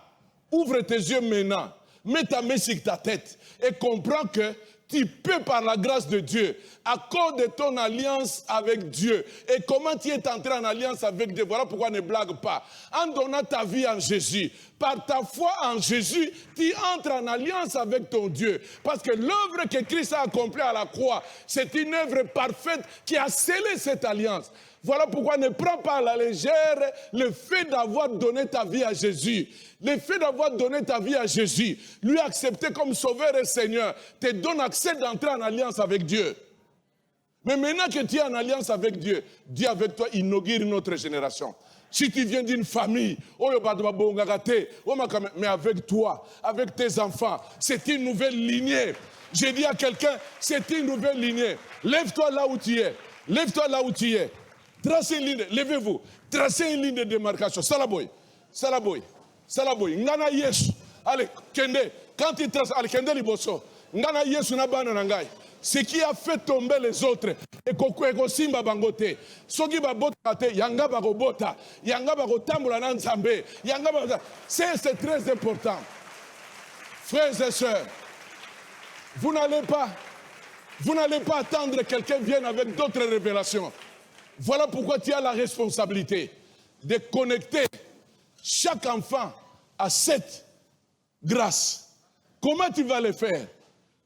Ouvre tes yeux maintenant, mets ta main sur ta tête et comprends que tu peux, par la grâce de Dieu, à cause de ton alliance avec Dieu. Et comment tu es entré en alliance avec Dieu? Voilà pourquoi ne blague pas. En donnant ta vie en Jésus, par ta foi en Jésus, tu entres en alliance avec ton Dieu. Parce que l'œuvre que Christ a accomplie à la croix, c'est une œuvre parfaite qui a scellé cette alliance. Voilà pourquoi ne prends pas à la légère le fait d'avoir donné ta vie à Jésus. Le fait d'avoir donné ta vie à Jésus, lui accepter comme sauveur et Seigneur, te donne accès d'entrer en alliance avec Dieu. Mais maintenant que tu es en alliance avec Dieu, Dieu avec toi inaugure une autre génération. Si tu viens d'une famille, mais avec toi, avec tes enfants, c'est une nouvelle lignée. J'ai dit à quelqu'un, c'est une nouvelle lignée. Lève-toi là où tu es. Lève-toi là où tu es. Tracez une ligne, levez-vous. Tracez une ligne de démarcation. Salaboy. Salaboy. Salaboy. Ngana Yesu. Allez, Kende. Quand il trace, allez, Kende Liboso. Ngana Yesu na bana nangai. Ce qui a fait tomber les autres, et kokweko simba bangote, soki babota te, yanga bagobota, yanga bagotambola na nzambe, yanga bagota. C'est très important. Frères et sœurs, vous n'allez pas attendre que quelqu'un vienne avec d'autres révélations. Voilà pourquoi tu as la responsabilité de connecter chaque enfant à cette grâce. Comment tu vas le faire?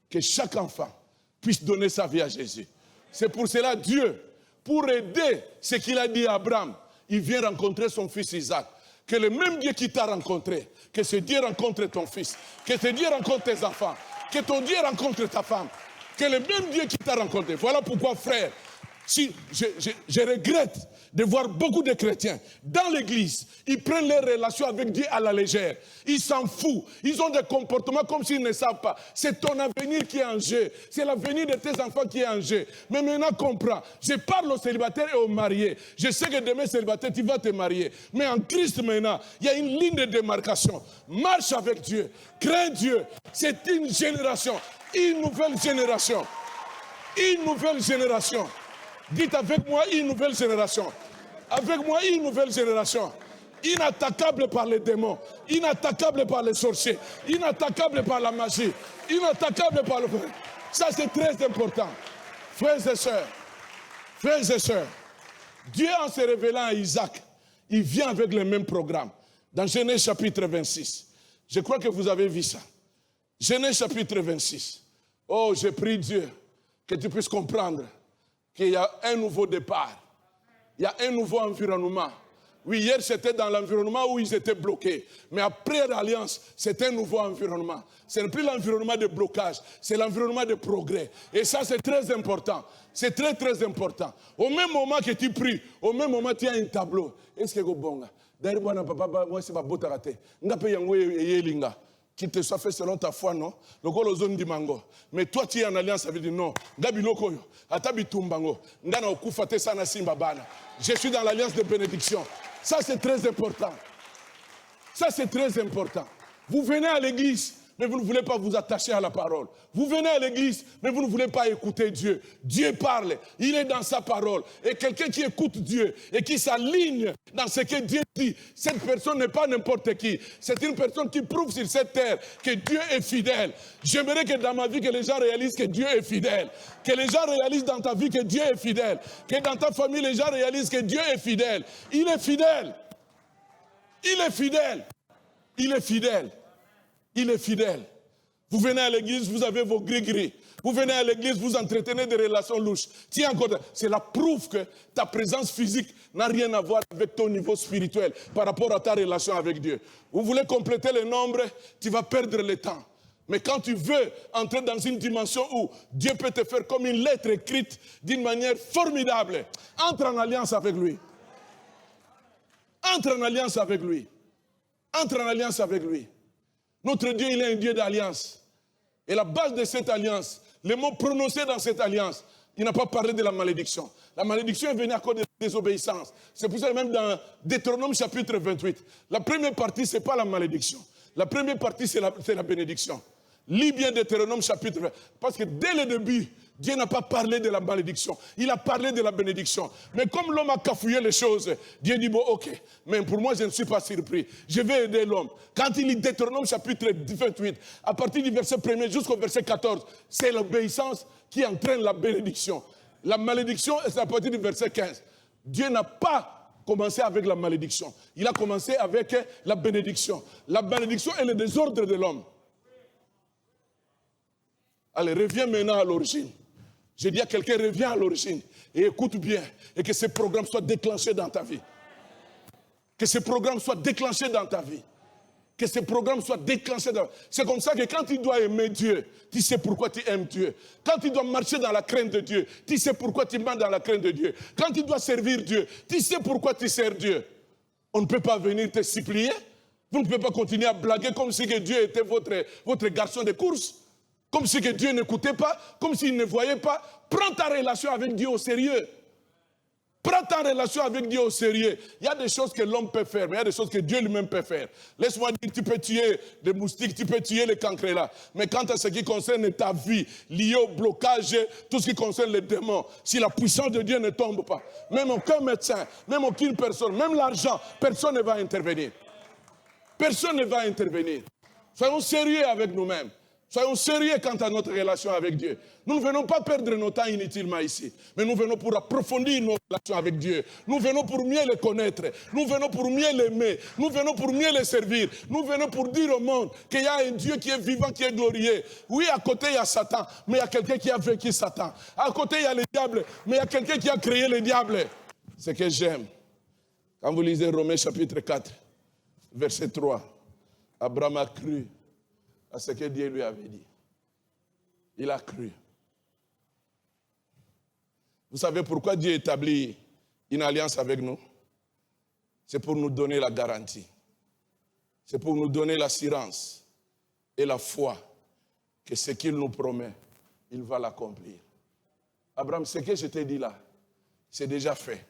Que chaque enfant puisse donner sa vie à Jésus. C'est pour cela Dieu, pour aider ce qu'il a dit à Abraham, il vient rencontrer son fils Isaac. Que le même Dieu qui t'a rencontré, que ce Dieu rencontre ton fils, que ce Dieu rencontre tes enfants, que ton Dieu rencontre ta femme, que le même Dieu qui t'a rencontré. Voilà pourquoi, frère, Si, je regrette de voir beaucoup de chrétiens dans l'église, ils prennent leurs relations avec Dieu à la légère. Ils s'en foutent. Ils ont des comportements comme s'ils ne savent pas. C'est ton avenir qui est en jeu. C'est l'avenir de tes enfants qui est en jeu. Mais maintenant, comprends. Je parle aux célibataires et aux mariés. Je sais que demain, célibataire, tu vas te marier. Mais en Christ maintenant, il y a une ligne de démarcation. Marche avec Dieu. Crains Dieu. C'est une génération. Une nouvelle génération. Une nouvelle génération. Dites avec moi, une nouvelle génération. Avec moi, une nouvelle génération. Inattaquable par les démons. Inattaquable par les sorciers. Inattaquable par la magie. Inattaquable par le... Ça, c'est très important. Frères et sœurs. Frères et sœurs. Dieu, en se révélant à Isaac, il vient avec le même programme. Dans Genèse chapitre 26. Je crois que vous avez vu ça. Genèse chapitre 26. Oh, je prie Dieu que tu puisses comprendre qu'il y a un nouveau départ. Il y a un nouveau environnement. Oui, hier c'était dans l'environnement où ils étaient bloqués. Mais après l'alliance, c'est un nouveau environnement. Ce n'est plus l'environnement de blocage, c'est l'environnement de progrès. Et ça, c'est très important. C'est très, très important. Au même moment que tu pries, au même moment tu as un tableau. Est-ce que c'est bon? D'ailleurs, moi, c'est ma botte à rater. Qu'il te soit fait selon ta foi, non? Le golo zone di mango. Mais toi, tu es en alliance avec Dieu, non. Gabi loko yo. Atabi tumbango. Ndana okufate sana simba bana. Je suis dans l'alliance de bénédiction. Ça, c'est très important. Ça, c'est très important. Vous venez à l'église, mais vous ne voulez pas vous attacher à la parole. Vous venez à l'église, mais vous ne voulez pas écouter Dieu. Dieu parle, il est dans sa parole. Et quelqu'un qui écoute Dieu et qui s'aligne dans ce que Dieu dit, cette personne n'est pas n'importe qui. C'est une personne qui prouve sur cette terre que Dieu est fidèle. J'aimerais que dans ma vie, que les gens réalisent que Dieu est fidèle. Que les gens réalisent dans ta vie que Dieu est fidèle. Que dans ta famille, les gens réalisent que Dieu est fidèle. Il est fidèle. Il est fidèle. Il est fidèle. Il est fidèle. Vous venez à l'église, vous avez vos gris-gris. Vous venez à l'église, vous entretenez des relations louches. Tiens encore, c'est la preuve que ta présence physique n'a rien à voir avec ton niveau spirituel par rapport à ta relation avec Dieu. Vous voulez compléter le nombre, tu vas perdre le temps. Mais quand tu veux entrer dans une dimension où Dieu peut te faire comme une lettre écrite d'une manière formidable, entre en alliance avec lui. Entre en alliance avec lui. Entre en alliance avec lui. Notre Dieu, il est un Dieu d'alliance. Et la base de cette alliance, les mots prononcés dans cette alliance, il n'a pas parlé de la malédiction. La malédiction est venue à cause de la désobéissance. C'est pour ça que même dans Deutéronome chapitre 28, la première partie, ce n'est pas la malédiction. La première partie, c'est la bénédiction. Lis bien Deutéronome chapitre 20. Parce que dès le début, Dieu n'a pas parlé de la malédiction. Il a parlé de la bénédiction. Mais comme l'homme a cafouillé les choses, Dieu dit, bon, ok, mais pour moi, je ne suis pas surpris. Je vais aider l'homme. Quand il lit Deutéronome chapitre 28, à partir du verset 1er jusqu'au verset 14, c'est l'obéissance qui entraîne la bénédiction. La malédiction, c'est à partir du verset 15. Dieu n'a pas commencé avec la malédiction. Il a commencé avec la bénédiction. La bénédiction est le désordre de l'homme. Allez, reviens maintenant à l'origine. Je dis à quelqu'un, reviens à l'origine et écoute bien et que ce programme soit déclenché dans ta vie. Que ce programme soit déclenché dans ta vie. Que ce programme soit déclenché dans ta vie. C'est comme ça que quand tu dois aimer Dieu, tu sais pourquoi tu aimes Dieu. Quand tu dois marcher dans la crainte de Dieu, tu sais pourquoi tu marches dans la crainte de Dieu. Quand tu dois servir Dieu, tu sais pourquoi tu sers Dieu. On ne peut pas venir te supplier. Vous ne pouvez pas continuer à blaguer comme si que Dieu était votre garçon de course. Comme si que Dieu n'écoutait pas, comme s'il ne voyait pas. Prends ta relation avec Dieu au sérieux. Prends ta relation avec Dieu au sérieux. Il y a des choses que l'homme peut faire, mais il y a des choses que Dieu lui-même peut faire. Laisse-moi dire, tu peux tuer des moustiques, tu peux tuer les cancrets là. Mais quant à ce qui concerne ta vie, lié au blocage, tout ce qui concerne les démons, si la puissance de Dieu ne tombe pas, même aucun médecin, même aucune personne, même l'argent, personne ne va intervenir. Personne ne va intervenir. Soyons sérieux avec nous-mêmes. Soyons sérieux quant à notre relation avec Dieu. Nous ne venons pas perdre nos temps inutilement ici, mais nous venons pour approfondir nos relations avec Dieu. Nous venons pour mieux le connaître. Nous venons pour mieux l'aimer. Nous venons pour mieux le servir. Nous venons pour dire au monde qu'il y a un Dieu qui est vivant, qui est glorieux. Oui, à côté, il y a Satan, mais il y a quelqu'un qui a vaincu Satan. À côté, il y a le diable, mais il y a quelqu'un qui a créé le diable. Ce que j'aime, quand vous lisez Romains chapitre 4, verset 3, Abraham a cru à ce que Dieu lui avait dit. Il a cru. Vous savez pourquoi Dieu établit une alliance avec nous? C'est pour nous donner la garantie. C'est pour nous donner l'assurance et la foi que ce qu'il nous promet, il va l'accomplir. Abraham, ce que je t'ai dit là, c'est déjà fait.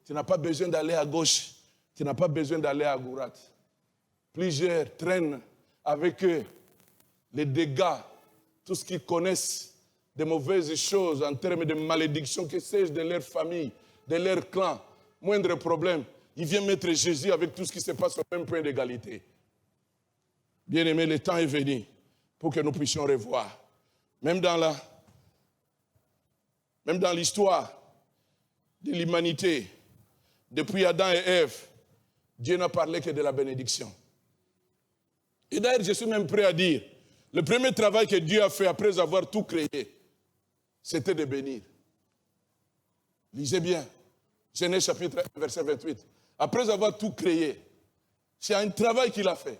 Tu n'as pas besoin d'aller à gauche, tu n'as pas besoin d'aller à droite. Plusieurs traînent avec eux les dégâts, tout ce qu'ils connaissent, de mauvaises choses en termes de malédiction, que sais-je, de leur famille, de leur clan. Moindre problème, il vient mettre Jésus avec tout ce qui se passe au même point d'égalité. Bien-aimés, le temps est venu pour que nous puissions revoir. Même dans l'histoire de l'humanité, depuis Adam et Ève, Dieu n'a parlé que de la bénédiction. Et d'ailleurs, je suis même prêt à dire, le premier travail que Dieu a fait après avoir tout créé, c'était de bénir. Lisez bien, Genèse chapitre 1, verset 28. Après avoir tout créé, c'est un travail qu'il a fait.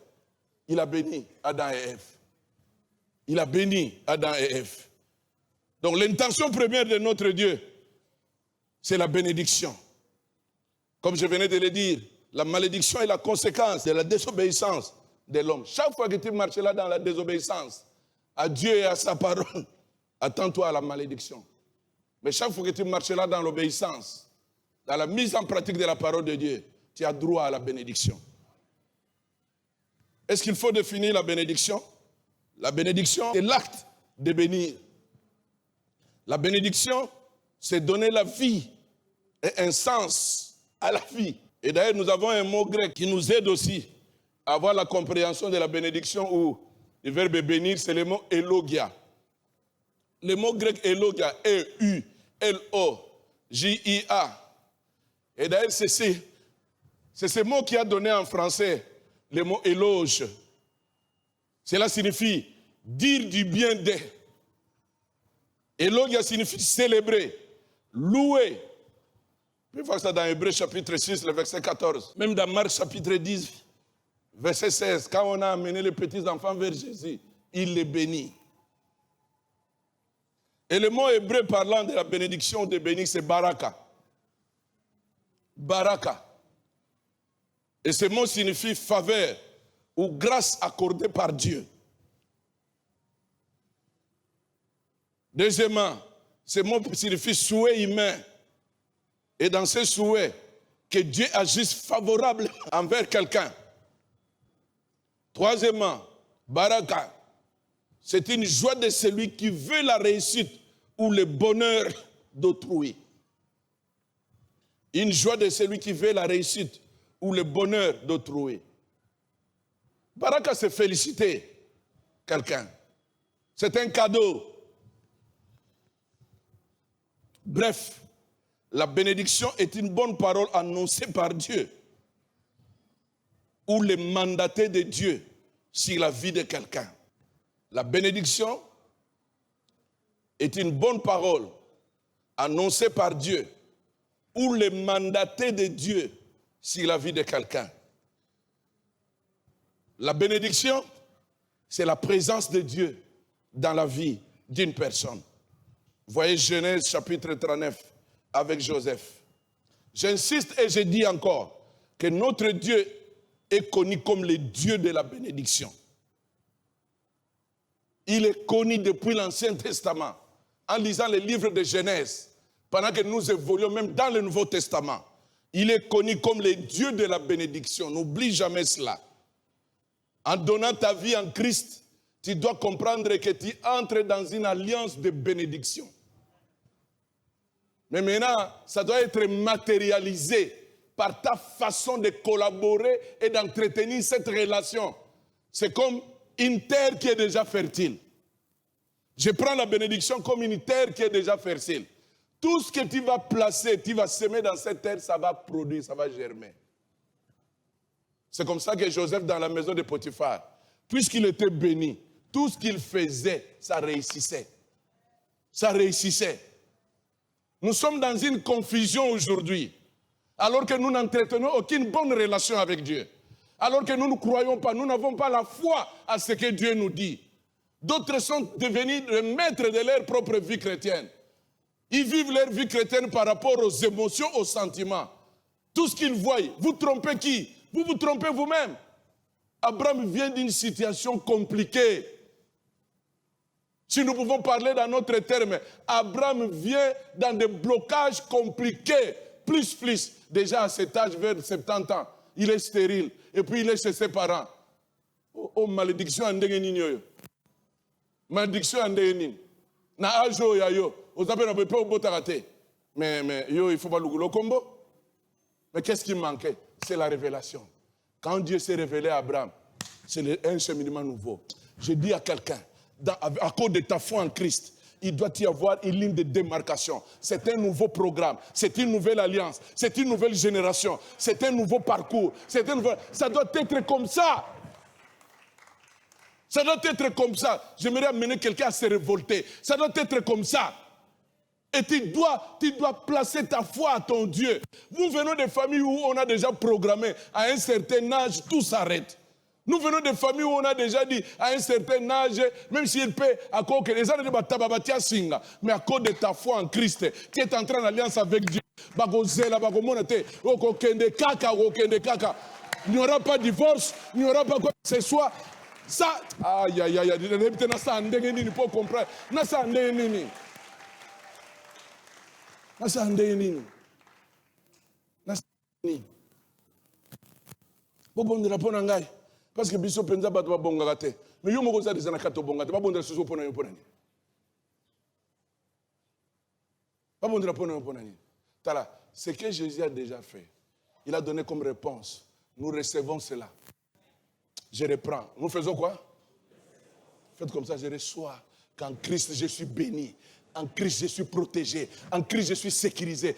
Il a béni Adam et Ève. Il a béni Adam et Ève. Donc l'intention première de notre Dieu, c'est la bénédiction. Comme je venais de le dire, la malédiction est la conséquence de la désobéissance de l'homme. Chaque fois que tu marches là dans la désobéissance à Dieu et à sa parole, attends-toi à la malédiction. Mais chaque fois que tu marches là dans l'obéissance, dans la mise en pratique de la parole de Dieu, tu as droit à la bénédiction. Est-ce qu'il faut définir la bénédiction? La bénédiction, c'est l'acte de bénir. La bénédiction, c'est donner la vie et un sens à la vie. Et d'ailleurs, nous avons un mot grec qui nous aide aussi à avoir la compréhension de la bénédiction où le verbe bénir, c'est le mot elogia. Le mot grec elogia, E-U-L-O-J-I-A. Et d'ailleurs, c'est ce mot qui a donné en français le mot éloge. Cela signifie dire du bien d'eux. Elogia signifie célébrer, louer. On peut voir ça dans Hébreux chapitre 6, le verset 14. Même dans Marc chapitre 10, verset 16. Quand on a amené les petits enfants vers Jésus, il les bénit. Et le mot hébreu parlant de la bénédiction de bénir, c'est baraka. Baraka. Et ce mot signifie faveur ou grâce accordée par Dieu. Deuxièmement, ce mot signifie souhait humain. Et dans ce souhait, que Dieu agisse favorable envers quelqu'un. Troisièmement, baraka, c'est une joie de celui qui veut la réussite ou le bonheur d'autrui. Une joie de celui qui veut la réussite ou le bonheur d'autrui. Baraka, c'est féliciter quelqu'un. C'est un cadeau. Bref, la bénédiction est une bonne parole annoncée par Dieu ou le mandaté de Dieu sur la vie de quelqu'un. La bénédiction est une bonne parole annoncée par Dieu ou le mandaté de Dieu sur la vie de quelqu'un. La bénédiction, c'est la présence de Dieu dans la vie d'une personne. Voyez Genèse chapitre 39 avec Joseph. J'insiste et je dis encore que notre Dieu est connu comme le Dieu de la bénédiction. Il est connu depuis l'Ancien Testament. En lisant les livres de Genèse, pendant que nous évoluons même dans le Nouveau Testament, il est connu comme le Dieu de la bénédiction. N'oublie jamais cela. En donnant ta vie en Christ, tu dois comprendre que tu entres dans une alliance de bénédiction. Mais maintenant, ça doit être matérialisé par ta façon de collaborer et d'entretenir cette relation. C'est comme une terre qui est déjà fertile. Je prends la bénédiction comme une terre qui est déjà fertile. Tout ce que tu vas placer, tu vas semer dans cette terre, ça va produire, ça va germer. C'est comme ça que Joseph, dans la maison de Potiphar, puisqu'il était béni, tout ce qu'il faisait, ça réussissait. Ça réussissait. Nous sommes dans une confusion aujourd'hui, alors que nous n'entretenons aucune bonne relation avec Dieu. Alors que nous ne croyons pas, nous n'avons pas la foi à ce que Dieu nous dit. D'autres sont devenus les maîtres de leur propre vie chrétienne. Ils vivent leur vie chrétienne par rapport aux émotions, aux sentiments. Tout ce qu'ils voient, vous trompez qui? Vous vous trompez vous-même. Abraham vient d'une situation compliquée. Si nous pouvons parler dans notre terme, Abraham vient dans des blocages compliqués. Plus. Déjà à cet âge, vers 70 ans, il est stérile. Et puis il est chez ses parents. Oh, malédiction en nini. Malédiction en nini. Na ajo ya yo. Vous avez un peu au botarate. Mais yo, il faut pas le combo. Mais qu'est-ce qui manquait? C'est la révélation. Quand Dieu s'est révélé à Abraham, c'est un cheminement nouveau. Je dis à quelqu'un, à cause de ta foi en Christ, il doit y avoir une ligne de démarcation. C'est un nouveau programme, c'est une nouvelle alliance, c'est une nouvelle génération, c'est un nouveau parcours. Ça doit être comme ça. Ça doit être comme ça. J'aimerais amener quelqu'un à se révolter. Ça doit être comme ça. Et tu dois placer ta foi à ton Dieu. Nous venons de familles où on a déjà programmé, à un certain âge, tout s'arrête. Nous venons de familles où on a déjà dit, à un certain âge, même s'il peut, à cause que les années de singa, mais à cause de ta foi en Christ, qui est entré en alliance avec Dieu, il n'y aura pas de divorce, il n'y aura pas quoi que ce soit. Ça, aïe, il faut comprendre. Parce que biso penza bato ba bonga te. Mais yo moko za dizana kato bonga te ba bondela susu pona yo pona ni. Ba bondela pona yo pona ni. Tala, ce que Jésus a déjà fait, il a donné comme réponse. Nous recevons cela. Je reprends. Nous faisons quoi? Faites comme ça, je reçois qu'en Christ je suis béni. En Christ, je suis protégé. En Christ, je suis sécurisé.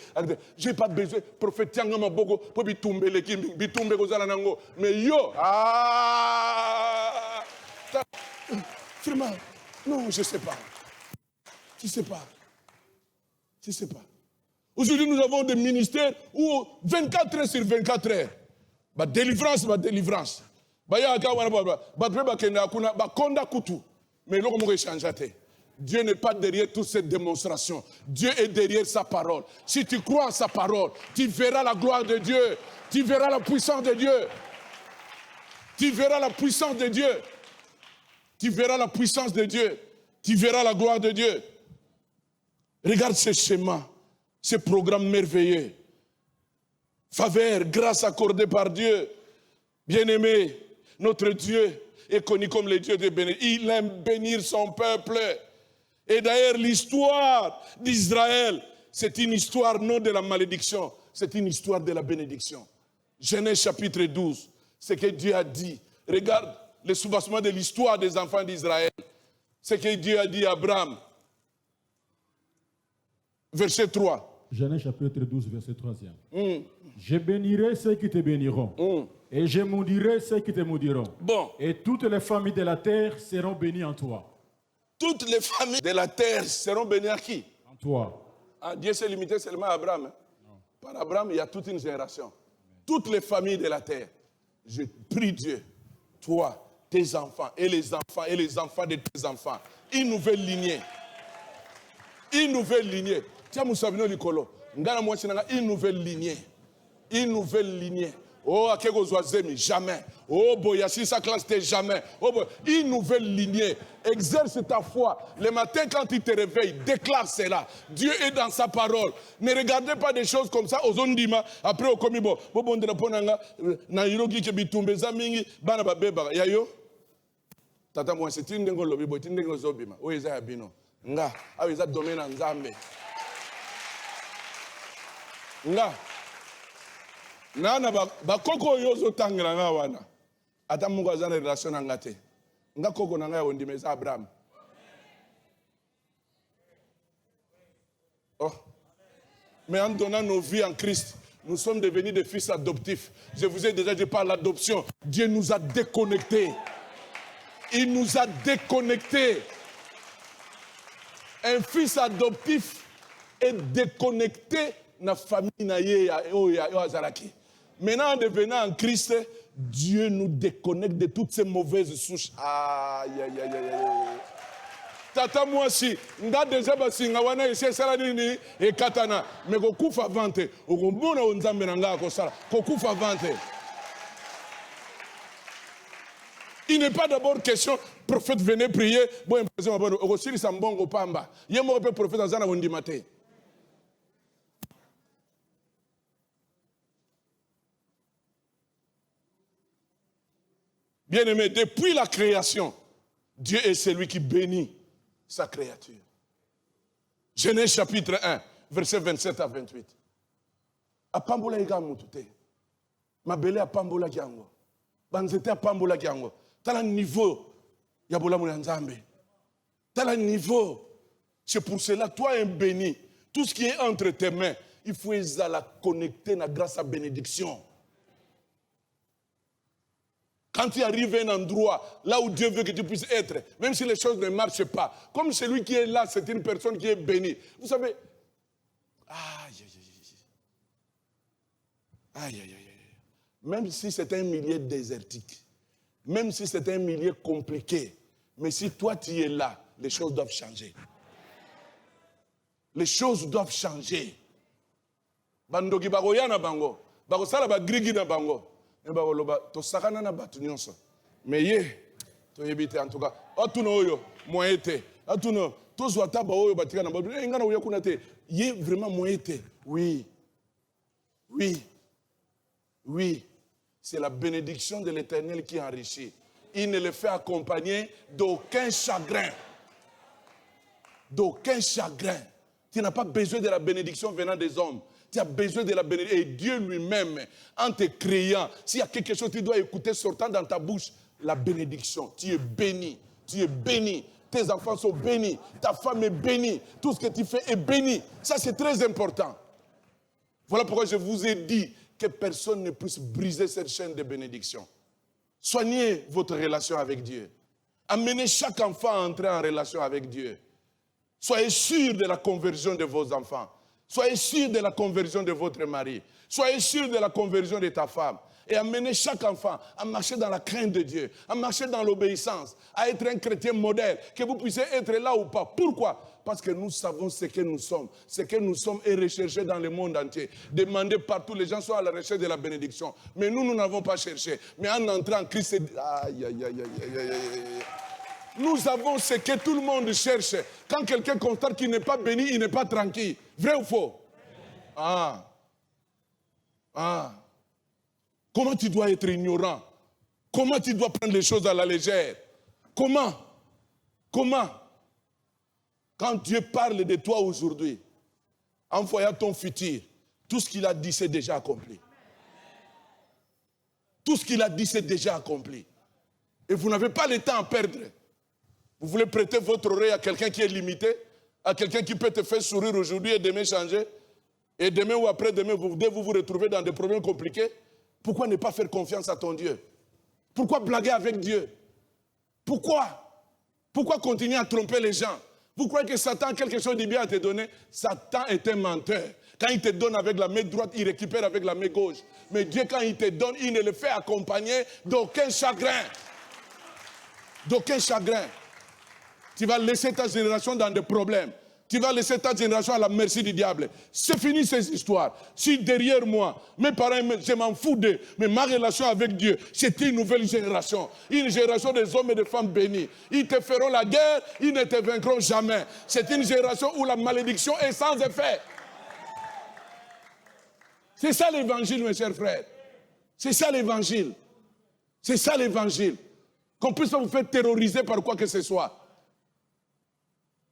Je n'ai pas besoin. Prophète Tiangama Bogo, pour bitumbe l'équipe, bitumbe Gozalanango. Mais yo, Vraiment, non, je ne sais pas. Je ne sais pas. Je ne sais pas. Aujourd'hui, nous avons des ministères où 24 heures sur 24 heures, délivrance. Mais là, on change. Dieu n'est pas derrière toute cette démonstration. Dieu est derrière sa parole. Si tu crois en sa parole, tu verras la gloire de Dieu. Tu verras la puissance de Dieu. Tu verras la puissance de Dieu. Tu verras la puissance de Dieu. Tu verras la gloire de Dieu. Regarde ce schéma, ce programme merveilleux. Faveur, grâce accordée par Dieu. Bien-aimé, notre Dieu est connu comme le Dieu de bénédiction. Il aime bénir son peuple. Et d'ailleurs, l'histoire d'Israël, c'est une histoire non de la malédiction, c'est une histoire de la bénédiction. Genèse chapitre 12, ce que Dieu a dit. Regarde le soubassement de l'histoire des enfants d'Israël. Ce que Dieu a dit à Abraham. Verset 3. Genèse chapitre 12, verset 3e. Je bénirai ceux qui te béniront. Et je maudirai ceux qui te maudiront. Bon. Et toutes les familles de la terre seront bénies en toi. Toutes les familles de la terre seront bénies à qui? En toi. Ah, Dieu s'est limité seulement à Abraham. Hein? Par Abraham, il y a toute une génération. Amen. Toutes les familles de la terre. Je prie Dieu, toi, tes enfants et les enfants de tes enfants. Une nouvelle lignée. Une nouvelle lignée. Tiens, Moussabino Likolo. Une nouvelle lignée. Une nouvelle lignée. Oh, Akego Zoazemi, jamais. Oh, Boyashi, sa classe, jamais. Oh, une nouvelle lignée. Exerce ta foi. Le matin, quand tu te réveilles, déclare cela. Dieu est dans sa parole. Ne regardez pas des choses comme ça. Aux ondima, après, au komibo. Bobo de la ponanga, na yirogi ke bitumbe zamingi, bana babeba. Yayo? Tata moi, c'est une dengo lobi, c'est une dengo zobima. Oh, Eza Yabino. Nga, ah, Eza domaine en Zambé. Nga. Nana bakoko yozo tangira nga wana ata mungu azana relation na ngate nga koko na nga ondimeza Abraham. Oh, mais en donnant nos vies en Christ, nous sommes devenus des fils adoptifs. Je vous ai déjà dit par l'adoption, Dieu nous a déconnectés. Il nous a déconnectés. Un fils adoptif est déconnecté na famille na ye ya azaraki. Maintenant, en devenant en Christ, Dieu nous déconnecte de toutes ces mauvaises souches. Aïe, aïe, aïe, aïe. tata mwasi nga deja basinga wana esesala nini ekatana me kokufa vante okomona onzambe na nga akosala kokufa vante. Il n'est pas d'abord question prophète venez prier bon impression bon okosilisa mbongo pamba ye moko pe prophète azana wondima te. Bien-aimé, depuis la création, Dieu est celui qui bénit sa créature. Genèse chapitre 1, versets 27 à 28. Apambola ega mutute. Mabele apambola kiango. Banzete apambola kiango. Tala niveau ya bola mwana nzambe. Tala niveau. C'est pour cela, toi un béni. Tout ce qui est entre tes mains, il faut la connecter grâce à bénédiction. Quand tu arrives à un endroit, là où Dieu veut que tu puisses être, même si les choses ne marchent pas, comme celui qui est là, c'est une personne qui est bénie. Vous savez, même si c'est un milieu désertique, même si c'est un milieu compliqué, mais si toi tu es là, les choses doivent changer. Les choses doivent changer. Bandogi bagoya na bango, bagosala ba grigi na bango. To sakana na batu nyonso. Mais ye, to yebite en tout cas. Atuno oyo, moyete. Atuno, to zwata ba oyo batika na batu. Ngana oyo kuna te. Ye vraiment moyete. Oui. Oui. Oui. C'est la bénédiction de l'Éternel qui enrichit. Il ne le fait accompagner d'aucun chagrin. D'aucun chagrin. Tu n'as pas besoin de la bénédiction venant des hommes. Tu as besoin de la bénédiction. Et Dieu lui-même, en te créant, s'il y a quelque chose que tu dois écouter sortant dans ta bouche, la bénédiction. Tu es béni. Tu es béni. Tes enfants sont bénis. Ta femme est bénie. Tout ce que tu fais est béni. Ça, c'est très important. Voilà pourquoi je vous ai dit que personne ne puisse briser cette chaîne de bénédiction. Soignez votre relation avec Dieu. Amenez chaque enfant à entrer en relation avec Dieu. Soyez sûr de la conversion de vos enfants. Soyez sûr de la conversion de votre mari. Soyez sûr de la conversion de ta femme. Et amenez chaque enfant à marcher dans la crainte de Dieu, à marcher dans l'obéissance, à être un chrétien modèle, que vous puissiez être là ou pas. Pourquoi? Parce que nous savons ce que nous sommes. Ce que nous sommes est recherché dans le monde entier. Demandez partout, les gens sont à la recherche de la bénédiction. Mais nous n'avons pas cherché. Mais en entrant en Christ, c'est... Aïe, aïe, aïe, aïe, aïe, aïe. Nous avons ce que tout le monde cherche. Quand quelqu'un constate qu'il n'est pas béni, il n'est pas tranquille. Vrai ou faux? Comment tu dois être ignorant? Comment tu dois prendre les choses à la légère? Comment? Quand Dieu parle de toi aujourd'hui, en voyant ton futur, tout ce qu'il a dit, c'est déjà accompli. Tout ce qu'il a dit, c'est déjà accompli. Et vous n'avez pas le temps à perdre. Vous voulez prêter votre oreille à quelqu'un qui est limité, à quelqu'un qui peut te faire sourire aujourd'hui et demain changer, et demain ou après-demain, vous devez vous retrouver dans des problèmes compliqués. Pourquoi ne pas faire confiance à ton Dieu? Pourquoi blaguer avec Dieu? Pourquoi continuer à tromper les gens? Vous croyez que Satan a quelque chose de bien à te donner? Satan est un menteur. Quand il te donne avec la main droite, il récupère avec la main gauche. Mais Dieu, quand il te donne, il ne le fait accompagner d'aucun chagrin. D'aucun chagrin. Tu vas laisser ta génération dans des problèmes. Tu vas laisser ta génération à la merci du diable. C'est fini ces histoires. Si derrière moi, mes parents, je m'en fous d'eux, mais ma relation avec Dieu, c'est une nouvelle génération. Une génération des hommes et des femmes bénis. Ils te feront la guerre, ils ne te vaincront jamais. C'est une génération où la malédiction est sans effet. C'est ça l'évangile, mes chers frères. C'est ça l'évangile. C'est ça l'évangile. Qu'on puisse pas vous faire terroriser par quoi que ce soit.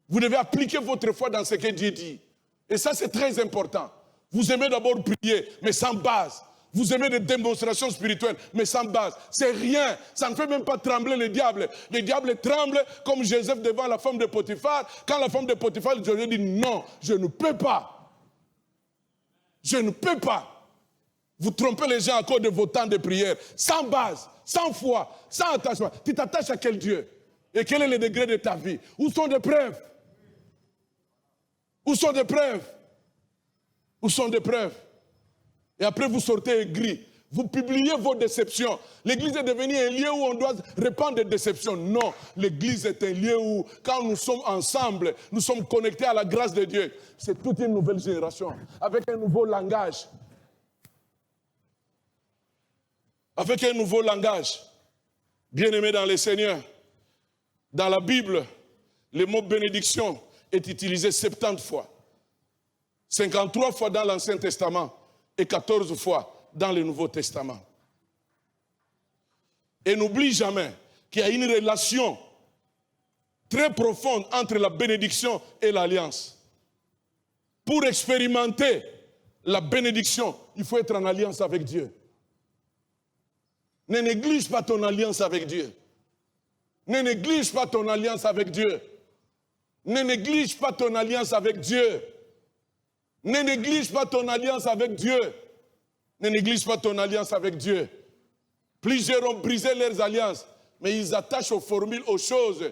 Vous devez appliquer votre foi dans ce que Dieu dit. Et ça, c'est très important. Vous aimez d'abord prier, mais sans base. Vous aimez des démonstrations spirituelles, mais sans base. C'est rien. Ça ne fait même pas trembler le diable. Le diable tremble comme Joseph devant la femme de Potiphar. Quand la femme de Potiphar lui dit non, je ne peux pas. Je ne peux pas. Vous trompez les gens à cause de vos temps de prière. Sans base, sans foi, sans attachement. Tu t'attaches à quel Dieu? Et quel est le degré de ta vie? Où sont les preuves? Où sont des preuves? Où sont des preuves? Et après vous sortez aigris. Vous publiez vos déceptions. L'église est devenue un lieu où on doit répandre des déceptions. Non, l'église est un lieu où, quand nous sommes ensemble, nous sommes connectés à la grâce de Dieu. C'est toute une nouvelle génération, avec un nouveau langage. Avec un nouveau langage. Bien-aimés dans le Seigneur, dans la Bible, le mot bénédiction est utilisé 70 fois. 53 fois dans l'Ancien Testament et 14 fois dans le Nouveau Testament. Et n'oublie jamais qu'il y a une relation très profonde entre la bénédiction et l'alliance. Pour expérimenter la bénédiction, il faut être en alliance avec Dieu. Ne néglige pas ton alliance avec Dieu. Ne néglige pas ton alliance avec Dieu. Ne néglige pas ton alliance avec Dieu. Ne néglige pas ton alliance avec Dieu. Ne néglige pas ton alliance avec Dieu. Plusieurs ont brisé leurs alliances, mais ils attachent aux formules, aux choses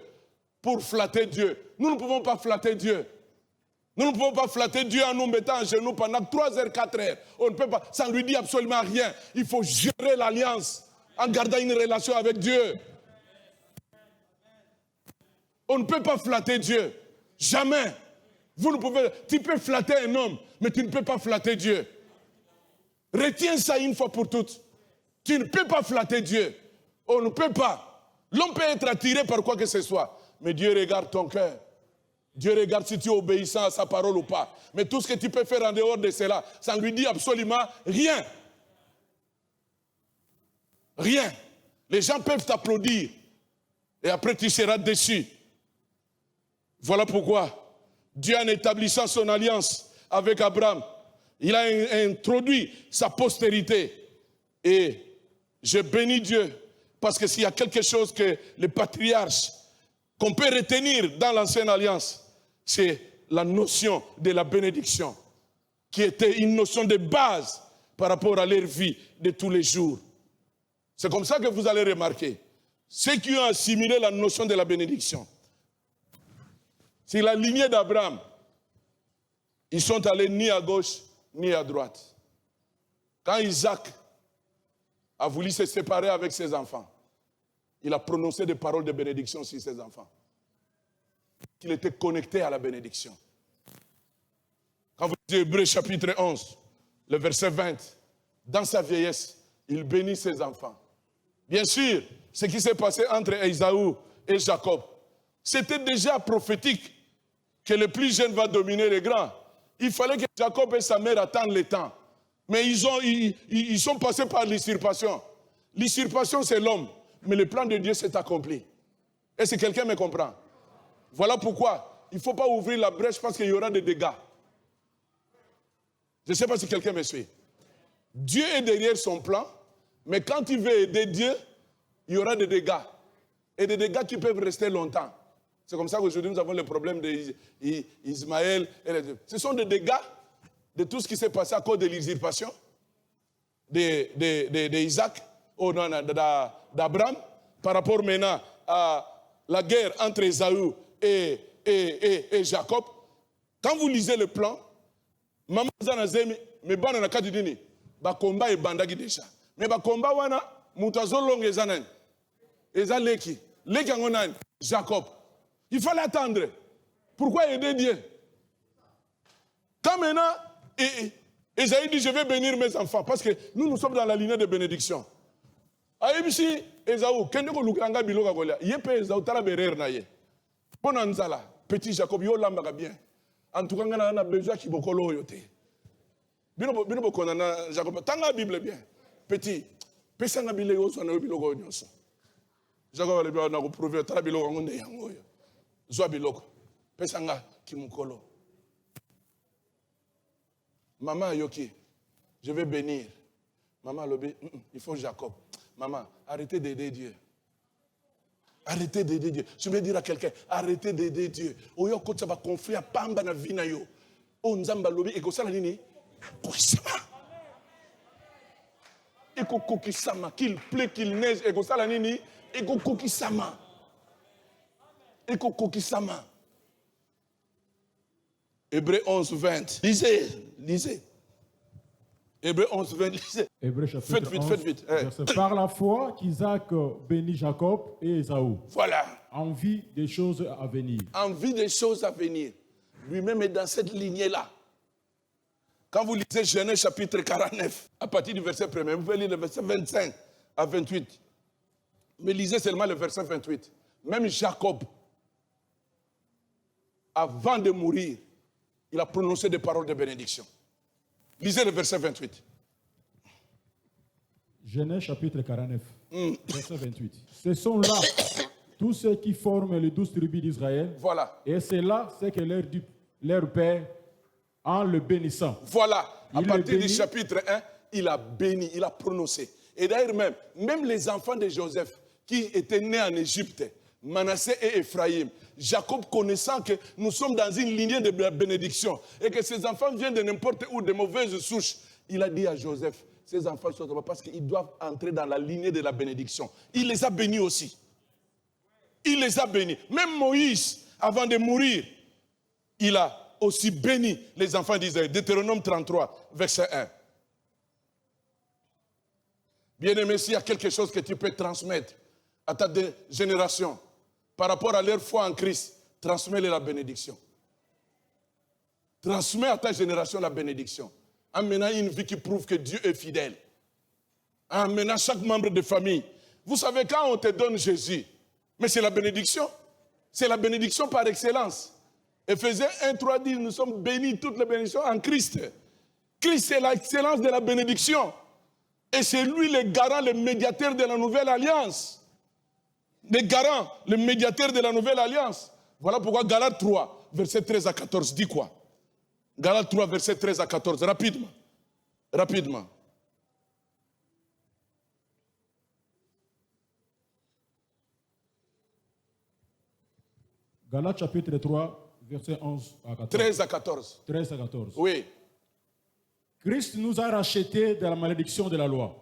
pour flatter Dieu. Nous ne pouvons pas flatter Dieu. Nous ne pouvons pas flatter Dieu en nous mettant à genoux pendant 3 heures, 4 heures. On ne peut pas, ça ne lui dit absolument rien. Il faut gérer l'alliance en gardant une relation avec Dieu. On ne peut pas flatter Dieu. Jamais. Tu peux flatter un homme, mais tu ne peux pas flatter Dieu. Retiens ça une fois pour toutes. Tu ne peux pas flatter Dieu. On ne peut pas. L'homme peut être attiré par quoi que ce soit, mais Dieu regarde ton cœur. Dieu regarde si tu es obéissant à sa parole ou pas. Mais tout ce que tu peux faire en dehors de cela, ça ne lui dit absolument rien. Rien. Les gens peuvent t'applaudir et après tu seras déçu. Voilà pourquoi Dieu, en établissant son alliance avec Abraham, il a introduit sa postérité. Et je bénis Dieu, parce que s'il y a quelque chose que les patriarches, qu'on peut retenir dans l'ancienne alliance, c'est la notion de la bénédiction, qui était une notion de base par rapport à leur vie de tous les jours. C'est comme ça que vous allez remarquer, ceux qui ont assimilé la notion de la bénédiction, c'est la lignée d'Abraham. Ils sont allés ni à gauche, ni à droite. Quand Isaac a voulu se séparer avec ses enfants, il a prononcé des paroles de bénédiction sur ses enfants. Il était connecté à la bénédiction. Quand vous lisez Hébreux chapitre 11, le verset 20, dans sa vieillesse, il bénit ses enfants. Bien sûr, ce qui s'est passé entre Ésaü et Jacob, c'était déjà prophétique que le plus jeune va dominer les grands. Il fallait que Jacob et sa mère attendent le temps. Mais ils sont passés par l'usurpation. L'usurpation, c'est l'homme. Mais le plan de Dieu s'est accompli. Est-ce que quelqu'un me comprend? Voilà pourquoi il ne faut pas ouvrir la brèche parce qu'il y aura des dégâts. Je ne sais pas si quelqu'un me suit. Dieu est derrière son plan, mais quand il veut aider Dieu, il y aura des dégâts. Et des dégâts qui peuvent rester longtemps. C'est comme ça qu'aujourd'hui nous avons le problème d'Ismaël. Ce sont des dégâts de tout ce qui s'est passé à cause de l'usurpation d'Isaac, d'Abraham, par rapport maintenant à la guerre entre Ésaü et Jacob. Quand vous lisez le plan, maman Zanazemi, mais ban na kati dini, ba combat et bandagi déjà. Mais ba combat wana mutazo longue zanen. Eza leki angonan Jacob. Il fallait attendre. Pourquoi aider Dieu? Quand maintenant Esaïe dit je vais bénir mes enfants parce que nous sommes dans la lignée de bénédiction. Aïbisi Esaü kendeko lukanga biloka kolia. Yepe Esaü tala berer na ye. Bonanzala petit Jacob yo lambaka bien. En tout cas on a besoin qui bokolo yote. Bino bokona na Jacob tanga Bible bien. Petit pesanga bile yo so na biloko nyonso. Jacob ale bien na ko prouver tala biloko ngonde yango yo. Zwa biloko pesanga kimukolo. Maman Yoki, je vais bénir. Maman Lobé, il faut Jacob. Maman, arrêtez d'aider Dieu. Arrêtez d'aider Dieu. Je vais dire à quelqu'un, arrêtez d'aider Dieu. Oyo ko ça va confier à pamba na vie na yo. O nzamba Lobé eko sala nini? Kokisama. Eko kokisama, qu'il pleut, qu'il neige, eko sala nini? Eko kokisama. Eko kokisama. Hébreux 11, 20. Lisez. Hébreux 11, 27. Hébreux chapitre Faites 11, vite. verset. Par la foi qu'Isaac bénit Jacob et Ésaü, Voilà. en vue des choses à venir. En vue des choses à venir. Lui-même est dans cette lignée-là. Quand vous lisez Genèse chapitre 49, à partir du verset 1er, vous pouvez lire le verset 25 à 28. Mais lisez seulement le verset 28. Même Jacob, avant de mourir, il a prononcé des paroles de bénédiction. Lisez le verset 28. Genèse chapitre 49, verset 28. Ce sont là tous ceux qui forment les 12 tribus d'Israël. Voilà. Et c'est là ce que leur père, en le bénissant. Voilà. À Il partir le du bénit. chapitre 1, il a béni, il a prononcé. Et d'ailleurs même les enfants de Joseph qui étaient nés en Égypte, Manassé et Ephraïm, Jacob connaissant que nous sommes dans une lignée de bénédiction et que ces enfants viennent de n'importe où, de mauvaises souches, il a dit à Joseph, ces enfants sont là parce qu'ils doivent entrer dans la lignée de la bénédiction. Il les a bénis aussi. Il les a bénis. Même Moïse, avant de mourir, il a aussi béni les enfants d'Israël. Deutéronome 33, verset 1. Bien-aimé, s'il y a quelque chose que tu peux transmettre à ta génération par rapport à leur foi en Christ, transmets-les la bénédiction. Transmets à ta génération la bénédiction. En menant une vie qui prouve que Dieu est fidèle. En menant chaque membre de famille. Vous savez, quand on te donne Jésus, mais c'est la bénédiction. C'est la bénédiction par excellence. Éphésiens 1, 3 dit, nous sommes bénis toutes les bénédictions en Christ. Christ, c'est l'excellence de la bénédiction. Et c'est lui le garant, le médiateur de la nouvelle alliance. Le garant, le médiateur de la nouvelle alliance. Voilà pourquoi Galates 3, verset 13 à 14, dit quoi? Galates 3, verset 13 à 14, rapidement. Rapidement. Galates chapitre 3, verset 11 à 14. 13 à 14. 13 à 14. Oui. Christ nous a rachetés de la malédiction de la loi,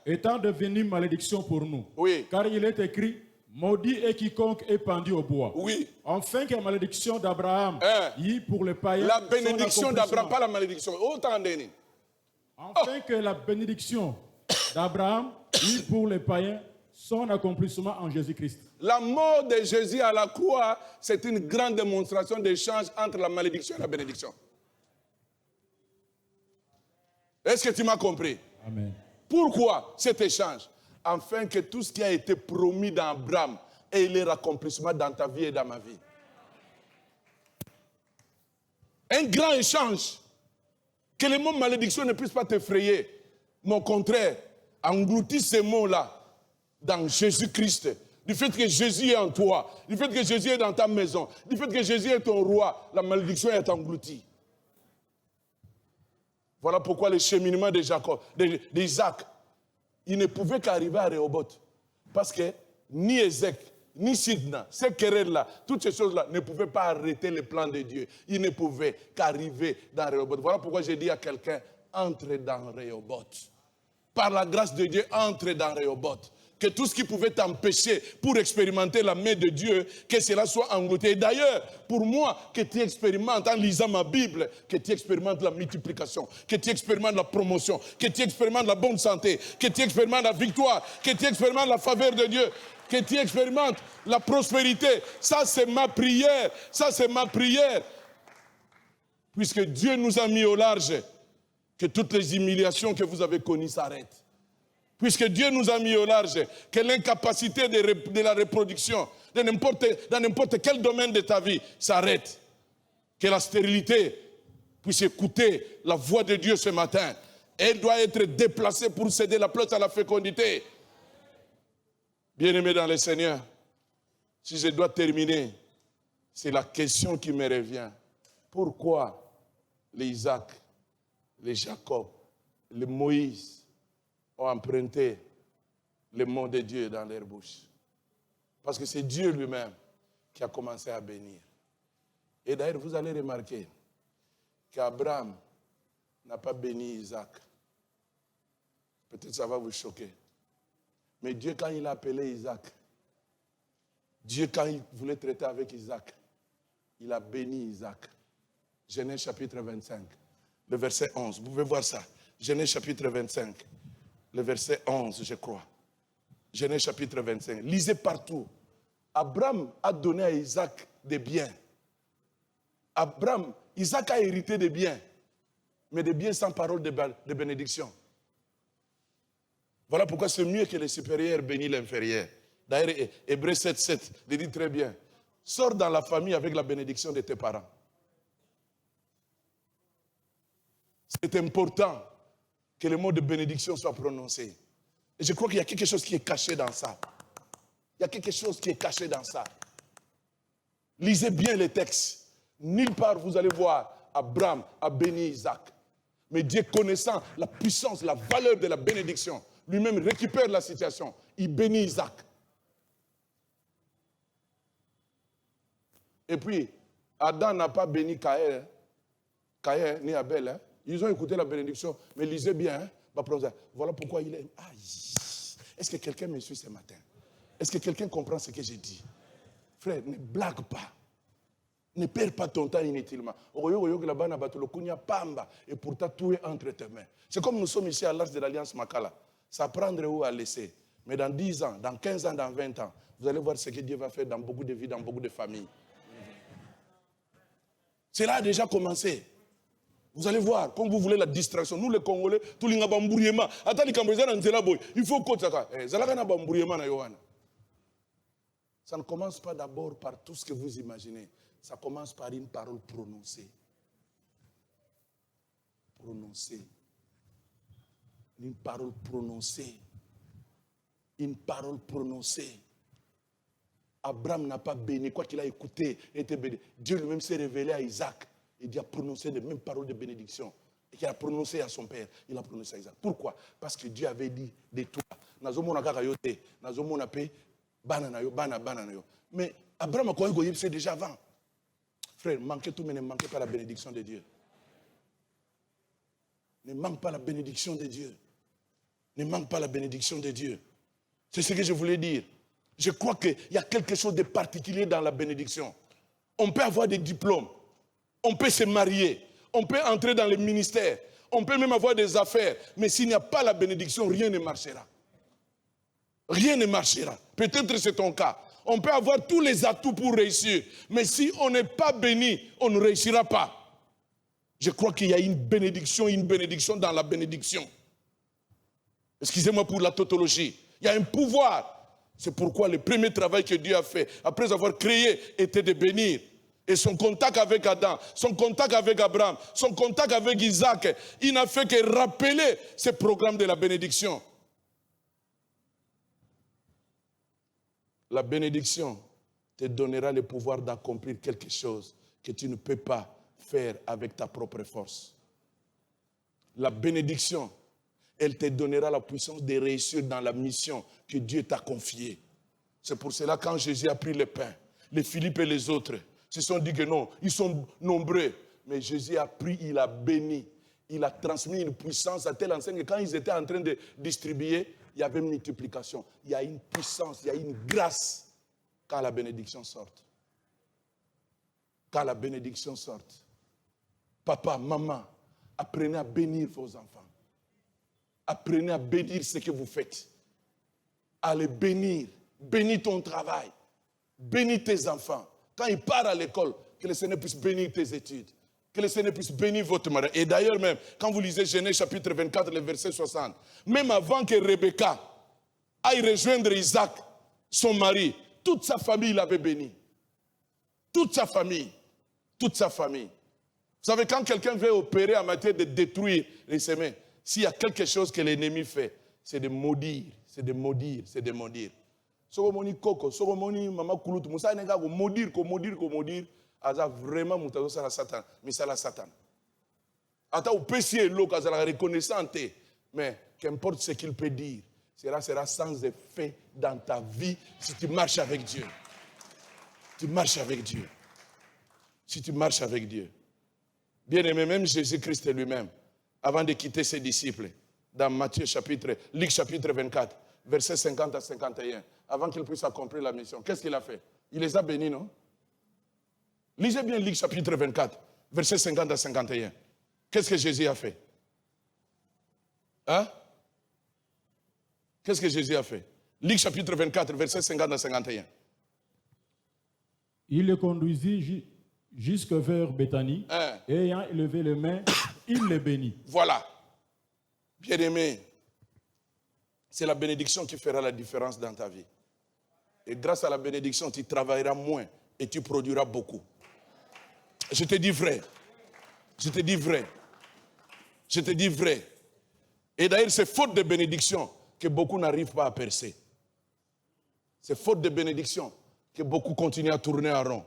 étant devenu malédiction pour nous. Oui. Car il est écrit, maudit est quiconque est pendu au bois. Oui. Enfin que la malédiction d'Abraham y pour les païens. La bénédiction son d'Abraham, accomplissement. pas la malédiction. Autant donné. Afin que la bénédiction d'Abraham y pour les païens son accomplissement en Jésus-Christ. La mort de Jésus à la croix, c'est une grande démonstration d'échange entre la malédiction et la bénédiction. Est-ce que tu m'as compris? Amen. Pourquoi cet échange? Afin que tout ce qui a été promis dans Abraham ait leur accomplissement dans ta vie et dans ma vie. Un grand échange. Que les mots malédiction ne puissent pas t'effrayer. Mais au contraire, engloutis ces mots-là dans Jésus-Christ. Du fait que Jésus est en toi, du fait que Jésus est dans ta maison, du fait que Jésus est ton roi, la malédiction est engloutie. Voilà pourquoi le cheminement de Jacob, d'Isaac, il ne pouvait qu'arriver à Rehoboth. Parce que ni Ézek, ni Sidna, ces querelles-là, toutes ces choses-là ne pouvaient pas arrêter le plan de Dieu. Il ne pouvait qu'arriver dans Rehoboth. Voilà pourquoi j'ai dit à quelqu'un, entre dans Rehoboth. Par la grâce de Dieu, entre dans Rehoboth. Que tout ce qui pouvait t'empêcher pour expérimenter la main de Dieu, que cela soit englouti. Et d'ailleurs, pour moi, que tu expérimentes en lisant ma Bible, que tu expérimentes la multiplication, que tu expérimentes la promotion, que tu expérimentes la bonne santé, que tu expérimentes la victoire, que tu expérimentes la faveur de Dieu, que tu expérimentes la prospérité. Ça, c'est ma prière. Ça, c'est ma prière. Puisque Dieu nous a mis au large, que toutes les humiliations que vous avez connues s'arrêtent. Puisque Dieu nous a mis au large, que l'incapacité de la reproduction, dans n'importe quel domaine de ta vie, s'arrête. Que la stérilité puisse écouter la voix de Dieu ce matin. Elle doit être déplacée pour céder la place à la fécondité. Bien-aimés dans le Seigneur, si je dois terminer, c'est la question qui me revient. Pourquoi les Isaac, les Jacob, les Moïse ont emprunté le mot de Dieu dans leur bouche? Parce que c'est Dieu lui-même qui a commencé à bénir. Et d'ailleurs, vous allez remarquer qu'Abraham n'a pas béni Isaac. Peut-être ça va vous choquer. Mais Dieu, quand il a appelé Isaac, Dieu, quand il voulait traiter avec Isaac, il a béni Isaac. Genèse chapitre 25, le verset 11. Vous pouvez voir ça. Genèse chapitre 25, le verset 11, je crois. Genèse chapitre 25. Lisez partout. Abraham a donné à Isaac des biens. Isaac a hérité des biens, mais des biens sans parole de bénédiction. Voilà pourquoi c'est mieux que le supérieur bénisse l'inférieur. D'ailleurs, Hébreux 7:7 le dit très bien. Sors dans la famille avec la bénédiction de tes parents. C'est important que le mot de bénédiction soit prononcé. Et je crois qu'il y a quelque chose qui est caché dans ça. Il y a quelque chose qui est caché dans ça. Lisez bien les textes. Nulle part vous allez voir Abraham a béni Isaac. Mais Dieu, connaissant la puissance, la valeur de la bénédiction, lui-même récupère la situation. Il bénit Isaac. Et puis, Adam n'a pas béni Caïn ni Abel. Hein. Ils ont écouté la bénédiction, mais lisez bien. Hein. Voilà pourquoi il est... Aïe. Est-ce que quelqu'un me suit ce matin? Est-ce que quelqu'un comprend ce que j'ai dit? Frère, ne blague pas. Ne perds pas ton temps inutilement. Et pourtant, tout est entre tes mains. C'est comme nous sommes ici à l'Arche de l'Alliance Makala. Ça prendre ou à laisser. Mais dans 10 ans, dans 15 ans, dans 20 ans, vous allez voir ce que Dieu va faire dans beaucoup de vies, dans beaucoup de familles. Cela a déjà commencé. Vous allez voir, comme vous voulez la distraction. Nous les Congolais, tout le monde il faut que ça ne commence pas d'abord par tout ce que vous imaginez. Ça commence par une parole prononcée. Prononcée. Une parole prononcée. Une parole prononcée. Abraham n'a pas béni, quoi qu'il a écouté, était béni. Dieu lui-même s'est révélé à Isaac. Et Dieu a prononcé les mêmes paroles de bénédiction. Et qu'il a prononcé à son père, il a prononcé à Isaac. Pourquoi? Parce que Dieu avait dit de toi. Mais Abraham c'est déjà avant. Frère, manquez tout, mais ne manquez pas la bénédiction de Dieu. Ne manque pas la bénédiction de Dieu. Ne manque pas la bénédiction de Dieu. C'est ce que je voulais dire. Je crois qu'il y a quelque chose de particulier dans la bénédiction. On peut avoir des diplômes. On peut se marier. On peut entrer dans le ministère. On peut même avoir des affaires. Mais s'il n'y a pas la bénédiction, rien ne marchera. Rien ne marchera. Peut-être c'est ton cas. On peut avoir tous les atouts pour réussir. Mais si on n'est pas béni, on ne réussira pas. Je crois qu'il y a une bénédiction dans la bénédiction. Excusez-moi pour la tautologie. Il y a un pouvoir. C'est pourquoi le premier travail que Dieu a fait, après avoir créé, était de bénir. Et son contact avec Adam, son contact avec Abraham, son contact avec Isaac, il n'a fait que rappeler ce programme de la bénédiction. La bénédiction te donnera le pouvoir d'accomplir quelque chose que tu ne peux pas faire avec ta propre force. La bénédiction, elle te donnera la puissance de réussir dans la mission que Dieu t'a confiée. C'est pour cela quand Jésus a pris le pain, les Philippe et les autres se sont dit que non, ils sont nombreux. Mais Jésus a pris, il a béni, il a transmis une puissance à telle enseigne que quand ils étaient en train de distribuer, il y avait une multiplication. Il y a une puissance, il y a une grâce quand la bénédiction sorte. Quand la bénédiction sorte. Papa, maman, apprenez à bénir vos enfants. Apprenez à bénir ce que vous faites. Allez bénir. Bénis ton travail. Bénis tes enfants. Quand ils partent à l'école, que le Seigneur puisse bénir tes études. Que le Seigneur puisse bénir votre mariage. Et d'ailleurs même, quand vous lisez Genèse chapitre 24, le verset 60, même avant que Rebecca aille rejoindre Isaac, son mari, toute sa famille l'avait béni. Toute sa famille. Toute sa famille. Vous savez, quand quelqu'un veut opérer en matière de détruire les semences, s'il y a quelque chose que l'ennemi fait, c'est de maudire, c'est de maudire, c'est de maudire. Sogomoni koko, sogomoni mama kulutu, musa nega ko maudire, aza vraiment mutazo sala Satan, misala Satan. Ata ou pesier l'eau, kaza la reconnaissante, mais qu'importe ce qu'il peut dire, cela sera sans effet dans ta vie si tu marches avec Dieu. Tu marches avec Dieu. Si tu marches avec Dieu. Bien aimé, même Jésus-Christ lui-même, avant de quitter ses disciples, dans Luc chapitre 24, versets 50 à 51, avant qu'il puisse accomplir la mission, qu'est-ce qu'il a fait? Il les a bénis, non? Lisez bien Luc chapitre 24, versets 50 à 51. Qu'est-ce que Jésus a fait? Hein? Qu'est-ce que Jésus a fait? Luc chapitre 24, versets 50 à 51. Il le conduisit jusque vers Béthanie, et ayant élevé les mains, il les bénit. Voilà. Bien-aimé, c'est la bénédiction qui fera la différence dans ta vie. Et grâce à la bénédiction, tu travailleras moins et tu produiras beaucoup. Je te dis vrai. Je te dis vrai. Je te dis vrai. Et d'ailleurs, c'est faute de bénédiction que beaucoup n'arrivent pas à percer. C'est faute de bénédiction que beaucoup continuent à tourner en rond.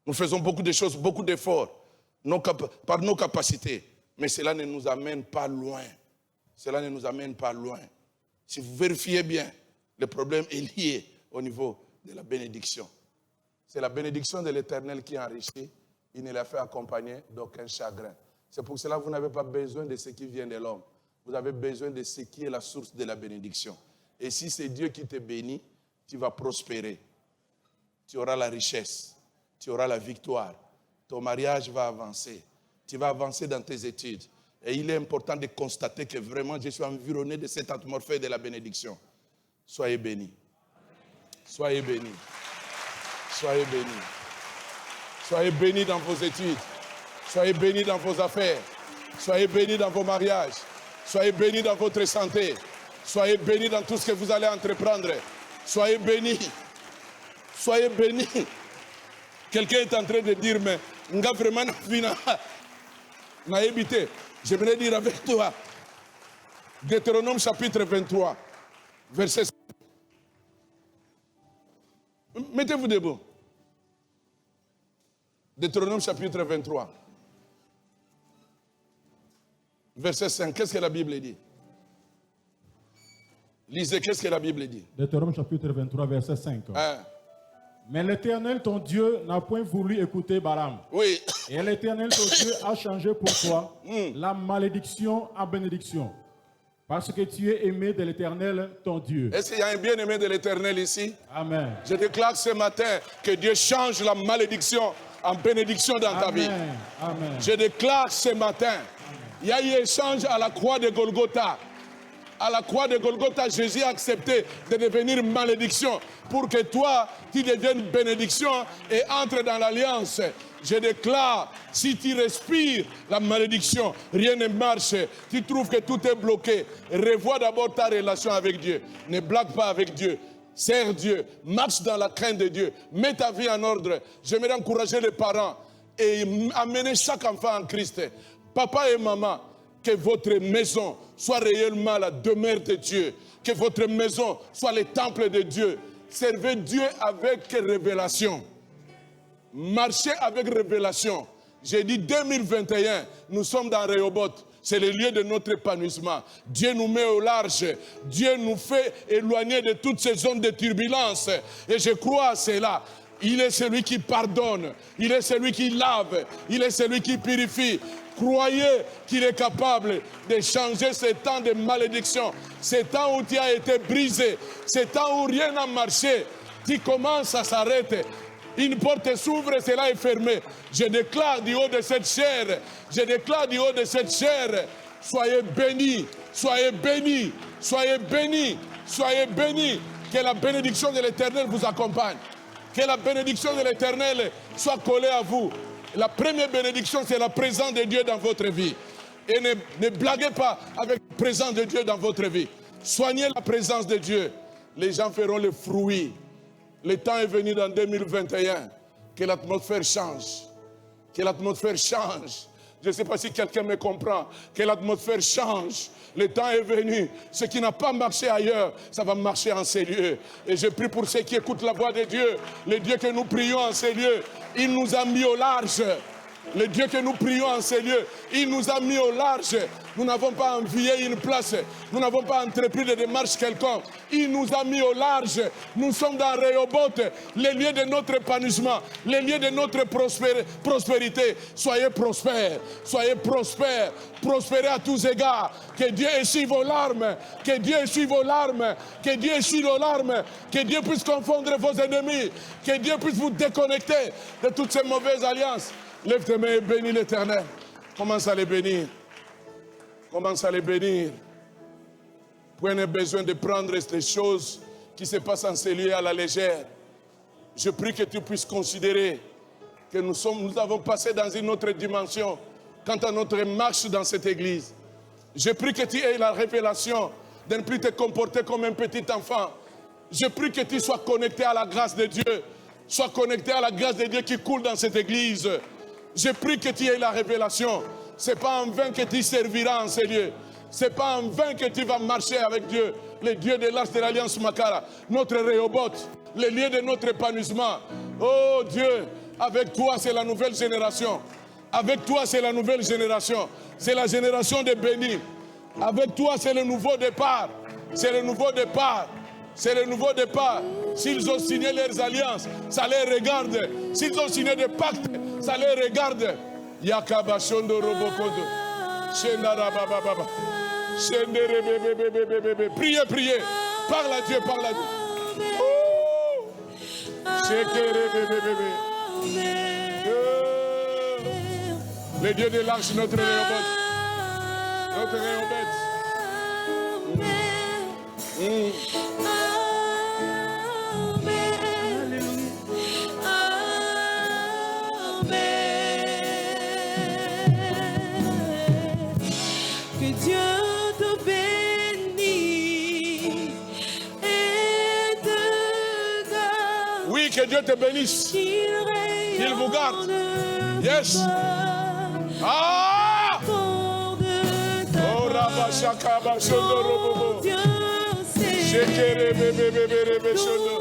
Nous faisons beaucoup de choses, beaucoup d'efforts par nos capacités. Mais cela ne nous amène pas loin. Cela ne nous amène pas loin. Si vous vérifiez bien, le problème est lié au niveau de la bénédiction. C'est la bénédiction de l'Éternel qui enrichit. Il ne l'a fait accompagner d'aucun chagrin. C'est pour cela que vous n'avez pas besoin de ce qui vient de l'homme. Vous avez besoin de ce qui est la source de la bénédiction. Et si c'est Dieu qui te bénit, tu vas prospérer. Tu auras la richesse. Tu auras la victoire. Ton mariage va avancer. Tu vas avancer dans tes études. Et il est important de constater que vraiment je suis environné de cette atmosphère de la bénédiction. Soyez bénis. Soyez bénis. Soyez bénis. Soyez bénis dans vos études. Soyez bénis dans vos affaires. Soyez bénis dans vos mariages. Soyez bénis dans votre santé. Soyez bénis dans tout ce que vous allez entreprendre. Soyez bénis. Soyez bénis. Quelqu'un est en train de dire, mais nga vraiment n'a évité. J'aimerais dire avec toi, Deutéronome chapitre 23, verset 5. Mettez-vous debout. Deutéronome chapitre 23, verset 5. Qu'est-ce que la Bible dit? Lisez, qu'est-ce que la Bible dit? Deutéronome chapitre 23, verset 5. Mais l'Éternel, ton Dieu, n'a point voulu écouter Balaam. Oui. Et l'Éternel, ton Dieu, a changé pour toi la malédiction en bénédiction. Parce que tu es aimé de l'Éternel, ton Dieu. Est-ce qu'il y a un bien-aimé de l'Éternel ici? Amen. Je déclare ce matin que Dieu change la malédiction en bénédiction dans ta vie. Amen. Je déclare ce matin, il y a eu échange à la croix de Golgotha. À la croix de Golgotha, Jésus a accepté de devenir malédiction pour que toi, tu deviennes bénédiction et entres dans l'alliance. Je déclare, si tu respires la malédiction, rien ne marche. Tu trouves que tout est bloqué. Revois d'abord ta relation avec Dieu. Ne blague pas avec Dieu. Sers Dieu. Marche dans la crainte de Dieu. Mets ta vie en ordre. J'aimerais encourager les parents et amener chaque enfant en Christ. Papa et maman, que votre maison soit réellement la demeure de Dieu. Que votre maison soit le temple de Dieu. Servez Dieu avec révélation. Marchez avec révélation. J'ai dit 2021, nous sommes dans Rehoboth. C'est le lieu de notre épanouissement. Dieu nous met au large. Dieu nous fait éloigner de toutes ces zones de turbulence. Et je crois à cela. Il est celui qui pardonne. Il est celui qui lave. Il est celui qui purifie. Croyez qu'il est capable de changer ces temps de malédiction, ces temps où tu as été brisé, ces temps où rien n'a marché. Tu commences à s'arrêter. Une porte s'ouvre et cela est fermé. Je déclare du haut de cette chair, je déclare du haut de cette chair, soyez bénis, soyez bénis, soyez bénis, soyez bénis. Que la bénédiction de l'Éternel vous accompagne. Que la bénédiction de l'Éternel soit collée à vous. La première bénédiction, c'est la présence de Dieu dans votre vie. Et ne blaguez pas avec la présence de Dieu dans votre vie. Soignez la présence de Dieu. Les gens feront le fruit. Le temps est venu dans 2021. Que l'atmosphère change. Que l'atmosphère change. Je ne sais pas si quelqu'un me comprend. Que l'atmosphère change. Le temps est venu. Ce qui n'a pas marché ailleurs, ça va marcher en ces lieux. Et je prie pour ceux qui écoutent la voix de Dieu. Le Dieu que nous prions en ces lieux, il nous a mis au large. Le Dieu que nous prions en ces lieux, il nous a mis au large. Nous n'avons pas envié une place. Nous n'avons pas entrepris de démarche quelconque. Il nous a mis au large. Nous sommes dans Rehoboth, les lieux de notre épanouissement, les lieux de notre prospérité. Soyez prospères. Soyez prospères. Prospérez à tous égards. Que Dieu essuie vos larmes. Que Dieu essuie vos larmes. Que Dieu essuie vos larmes. Que Dieu puisse confondre vos ennemis. Que Dieu puisse vous déconnecter de toutes ces mauvaises alliances. Lève tes mains et bénis l'Éternel. Commence à les bénir. Commence à les bénir. Prenez besoin de prendre les choses qui se passent en ces lieux à la légère. Je prie que tu puisses considérer que nous avons passé dans une autre dimension quant à notre marche dans cette église. Je prie que tu aies la révélation de ne plus te comporter comme un petit enfant. Je prie que tu sois connecté à la grâce de Dieu. Sois connecté à la grâce de Dieu qui coule dans cette église. Je prie que tu aies la révélation. Ce n'est pas en vain que tu serviras en ces lieux. Ce n'est pas en vain que tu vas marcher avec Dieu, le Dieu de l'Arche de l'Alliance Makara, notre Rehoboth, le lieu de notre épanouissement. Oh Dieu, avec toi c'est la nouvelle génération. Avec toi c'est la nouvelle génération. C'est la génération des bénis. Avec toi c'est le nouveau départ. C'est le nouveau départ. C'est le nouveau départ. S'ils ont signé leurs alliances, ça les regarde. S'ils ont signé des pactes, ça les regarde. Yakaba Shondo Robokodo. Shendara Baba Baba. Shendere Bebe. Priez, priez. Parle à Dieu, parle à Dieu. Shekere Bebe. Le Dieu de l'arche, notre Rehoboth. Notre Rehoboth. Que Dieu te bénisse et te garde. Oui, que Dieu te bénisse. Qu'il vous garde. Yes. Ah! Oh, Rabashaka Bashondo Robobo. Shekere Bebe Shondo.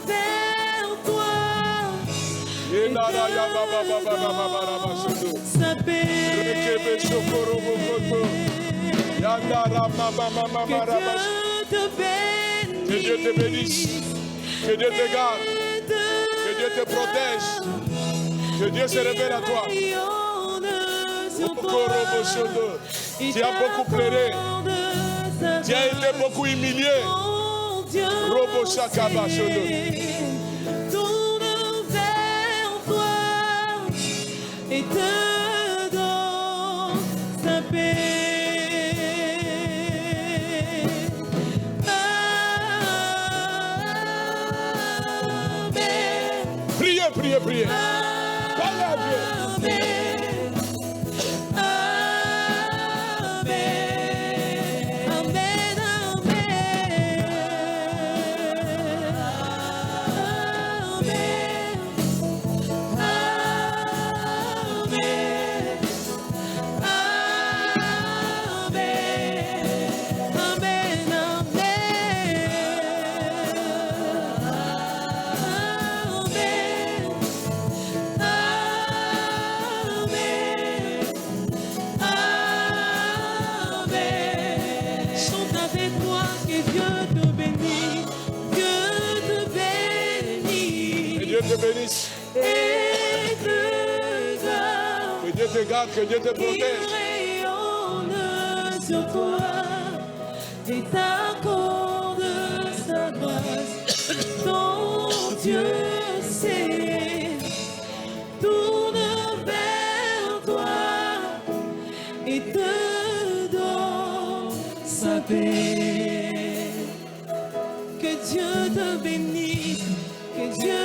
Vers toi. Yenara ya Baba Shondo. Sa paix. Rekebe Shokoro Bokoto. Yandara Mama Rabash. Que Dieu te bénisse. Que Dieu te garde. Que Dieu te protège. Que Dieu se révèle à toi. Tu as beaucoup pleuré. Tu as été beaucoup humilié. Robo Shakaba Shondo. Tourne vers toi et te donne sa paix. Amen. Priez, priez, priez. Parlez à Dieu. Te bénisse. Et te garde. Que Dieu te garde, que Dieu te protège. Il rayonne sur toi et t'accorde sa grâce. Ton Dieu sait, tourne vers toi et te donne sa paix. Que Dieu te bénisse, que Dieu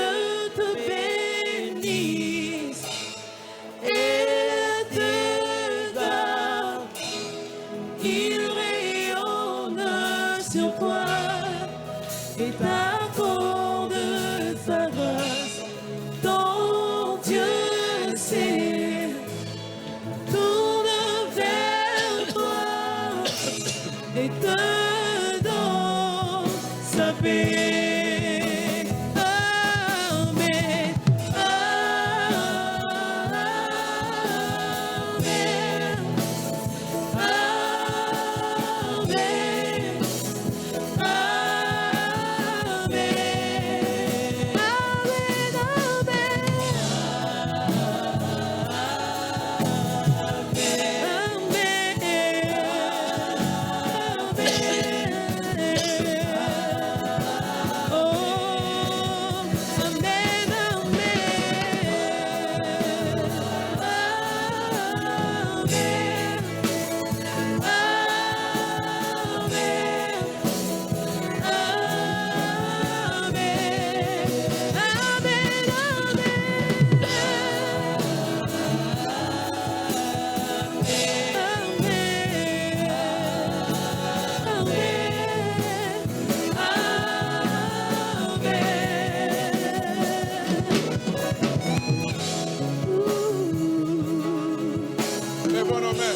Lèvons nos mains.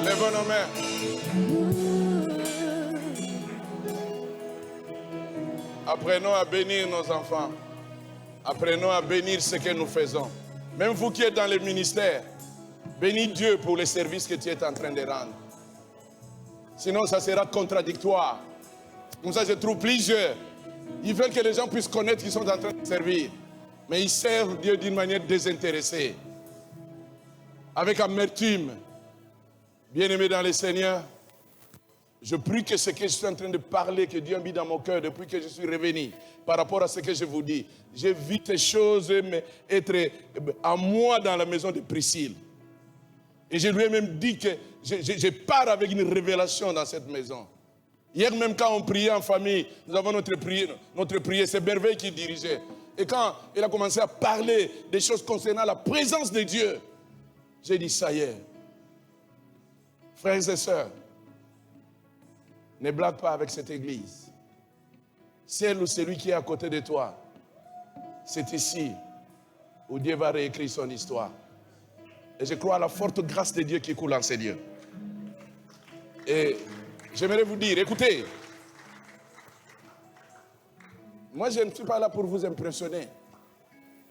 Lèvons nos mains. Apprenons à bénir nos enfants. Apprenons à bénir ce que nous faisons. Même vous qui êtes dans le ministère, bénis Dieu pour les services que tu es en train de rendre. Sinon, ça sera contradictoire. Comme ça, je trouve plusieurs. Ils veulent que les gens puissent connaître qu'ils sont en train de servir. Mais ils servent Dieu d'une manière désintéressée. Avec amertume. Bien-aimés dans le Seigneur, je prie que ce que je suis en train de parler, que Dieu a mis dans mon cœur depuis que je suis revenu, par rapport à ce que je vous dis, j'ai vu ces choses être à moi dans la maison de Priscille. Et je lui ai même dit que je pars avec une révélation dans cette maison. Hier même quand on priait en famille, nous avons notre prière, c'est Merveille qui dirigeait. Et quand il a commencé à parler des choses concernant la présence de Dieu, j'ai dit ça y est. Frères et sœurs, ne blague pas avec cette église. Celle ou celui qui est à côté de toi, c'est ici où Dieu va réécrire son histoire. Et je crois à la forte grâce de Dieu qui coule en ces lieux. Et j'aimerais vous dire, écoutez, moi je ne suis pas là pour vous impressionner,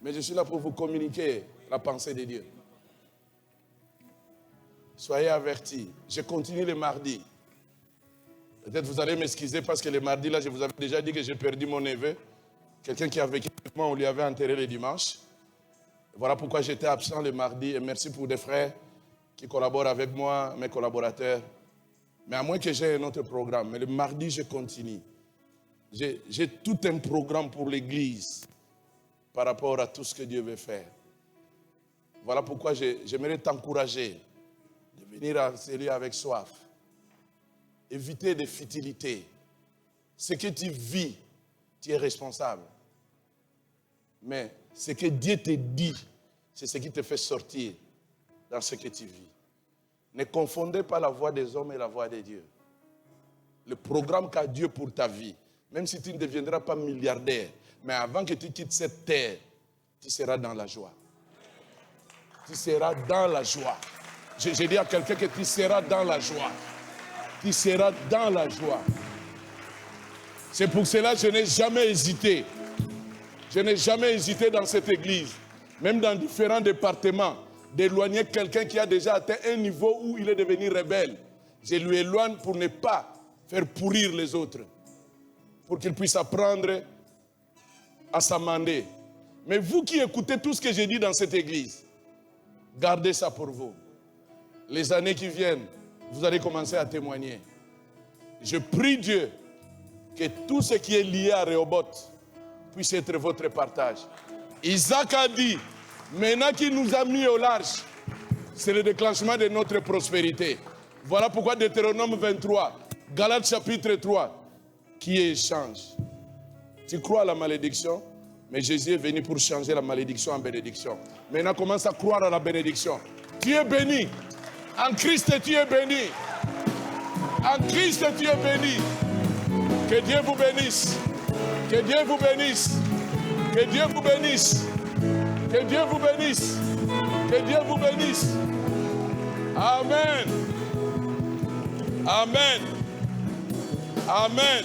mais je suis là pour vous communiquer la pensée de Dieu. Soyez avertis, je continue le mardi. Peut-être vous allez m'excuser parce que le mardi, là, je vous avais déjà dit que j'ai perdu mon neveu. Quelqu'un qui a vécu avec moi, on lui avait enterré le dimanche. Voilà pourquoi j'étais absent le mardi. Et merci pour des frères qui collaborent avec moi, mes collaborateurs. Mais à moins que j'ai un autre programme. Mais le mardi, je continue. J'ai tout un programme pour l'Église par rapport à tout ce que Dieu veut faire. Voilà pourquoi j'aimerais t'encourager de venir à ces lieux avec soif. Éviter des futilités. Ce que tu vis, tu es responsable. Mais ce que Dieu te dit, c'est ce qui te fait sortir dans ce que tu vis. Ne confondez pas la voix des hommes et la voix de Dieu. Le programme qu'a Dieu pour ta vie, même si tu ne deviendras pas milliardaire, mais avant que tu quittes cette terre, tu seras dans la joie. Tu seras dans la joie. J'ai dit à quelqu'un que tu seras dans la joie. Tu seras dans la joie. C'est pour cela que je n'ai jamais hésité. Je n'ai jamais hésité dans cette église, même dans différents départements, d'éloigner quelqu'un qui a déjà atteint un niveau où il est devenu rebelle. Je lui éloigne pour ne pas faire pourrir les autres, pour qu'il puisse apprendre à s'amender. Mais vous qui écoutez tout ce que j'ai dit dans cette église, gardez ça pour vous. Les années qui viennent, vous allez commencer à témoigner. Je prie Dieu que tout ce qui est lié à Rehoboth puisse être votre partage. Isaac a dit, maintenant qu'il nous a mis au large, c'est le déclenchement de notre prospérité. Voilà pourquoi Deutéronome 23, Galates chapitre 3, qui échange. Tu crois à la malédiction, mais Jésus est venu pour changer la malédiction en bénédiction. Maintenant commence à croire à la bénédiction. Tu es béni. En Christ, tu es béni. En Christ, tu es béni. Que Dieu vous bénisse. Que Dieu vous bénisse. Que Dieu vous bénisse. Que Dieu vous bénisse. Que Dieu vous bénisse. Amen. Amen. Amen.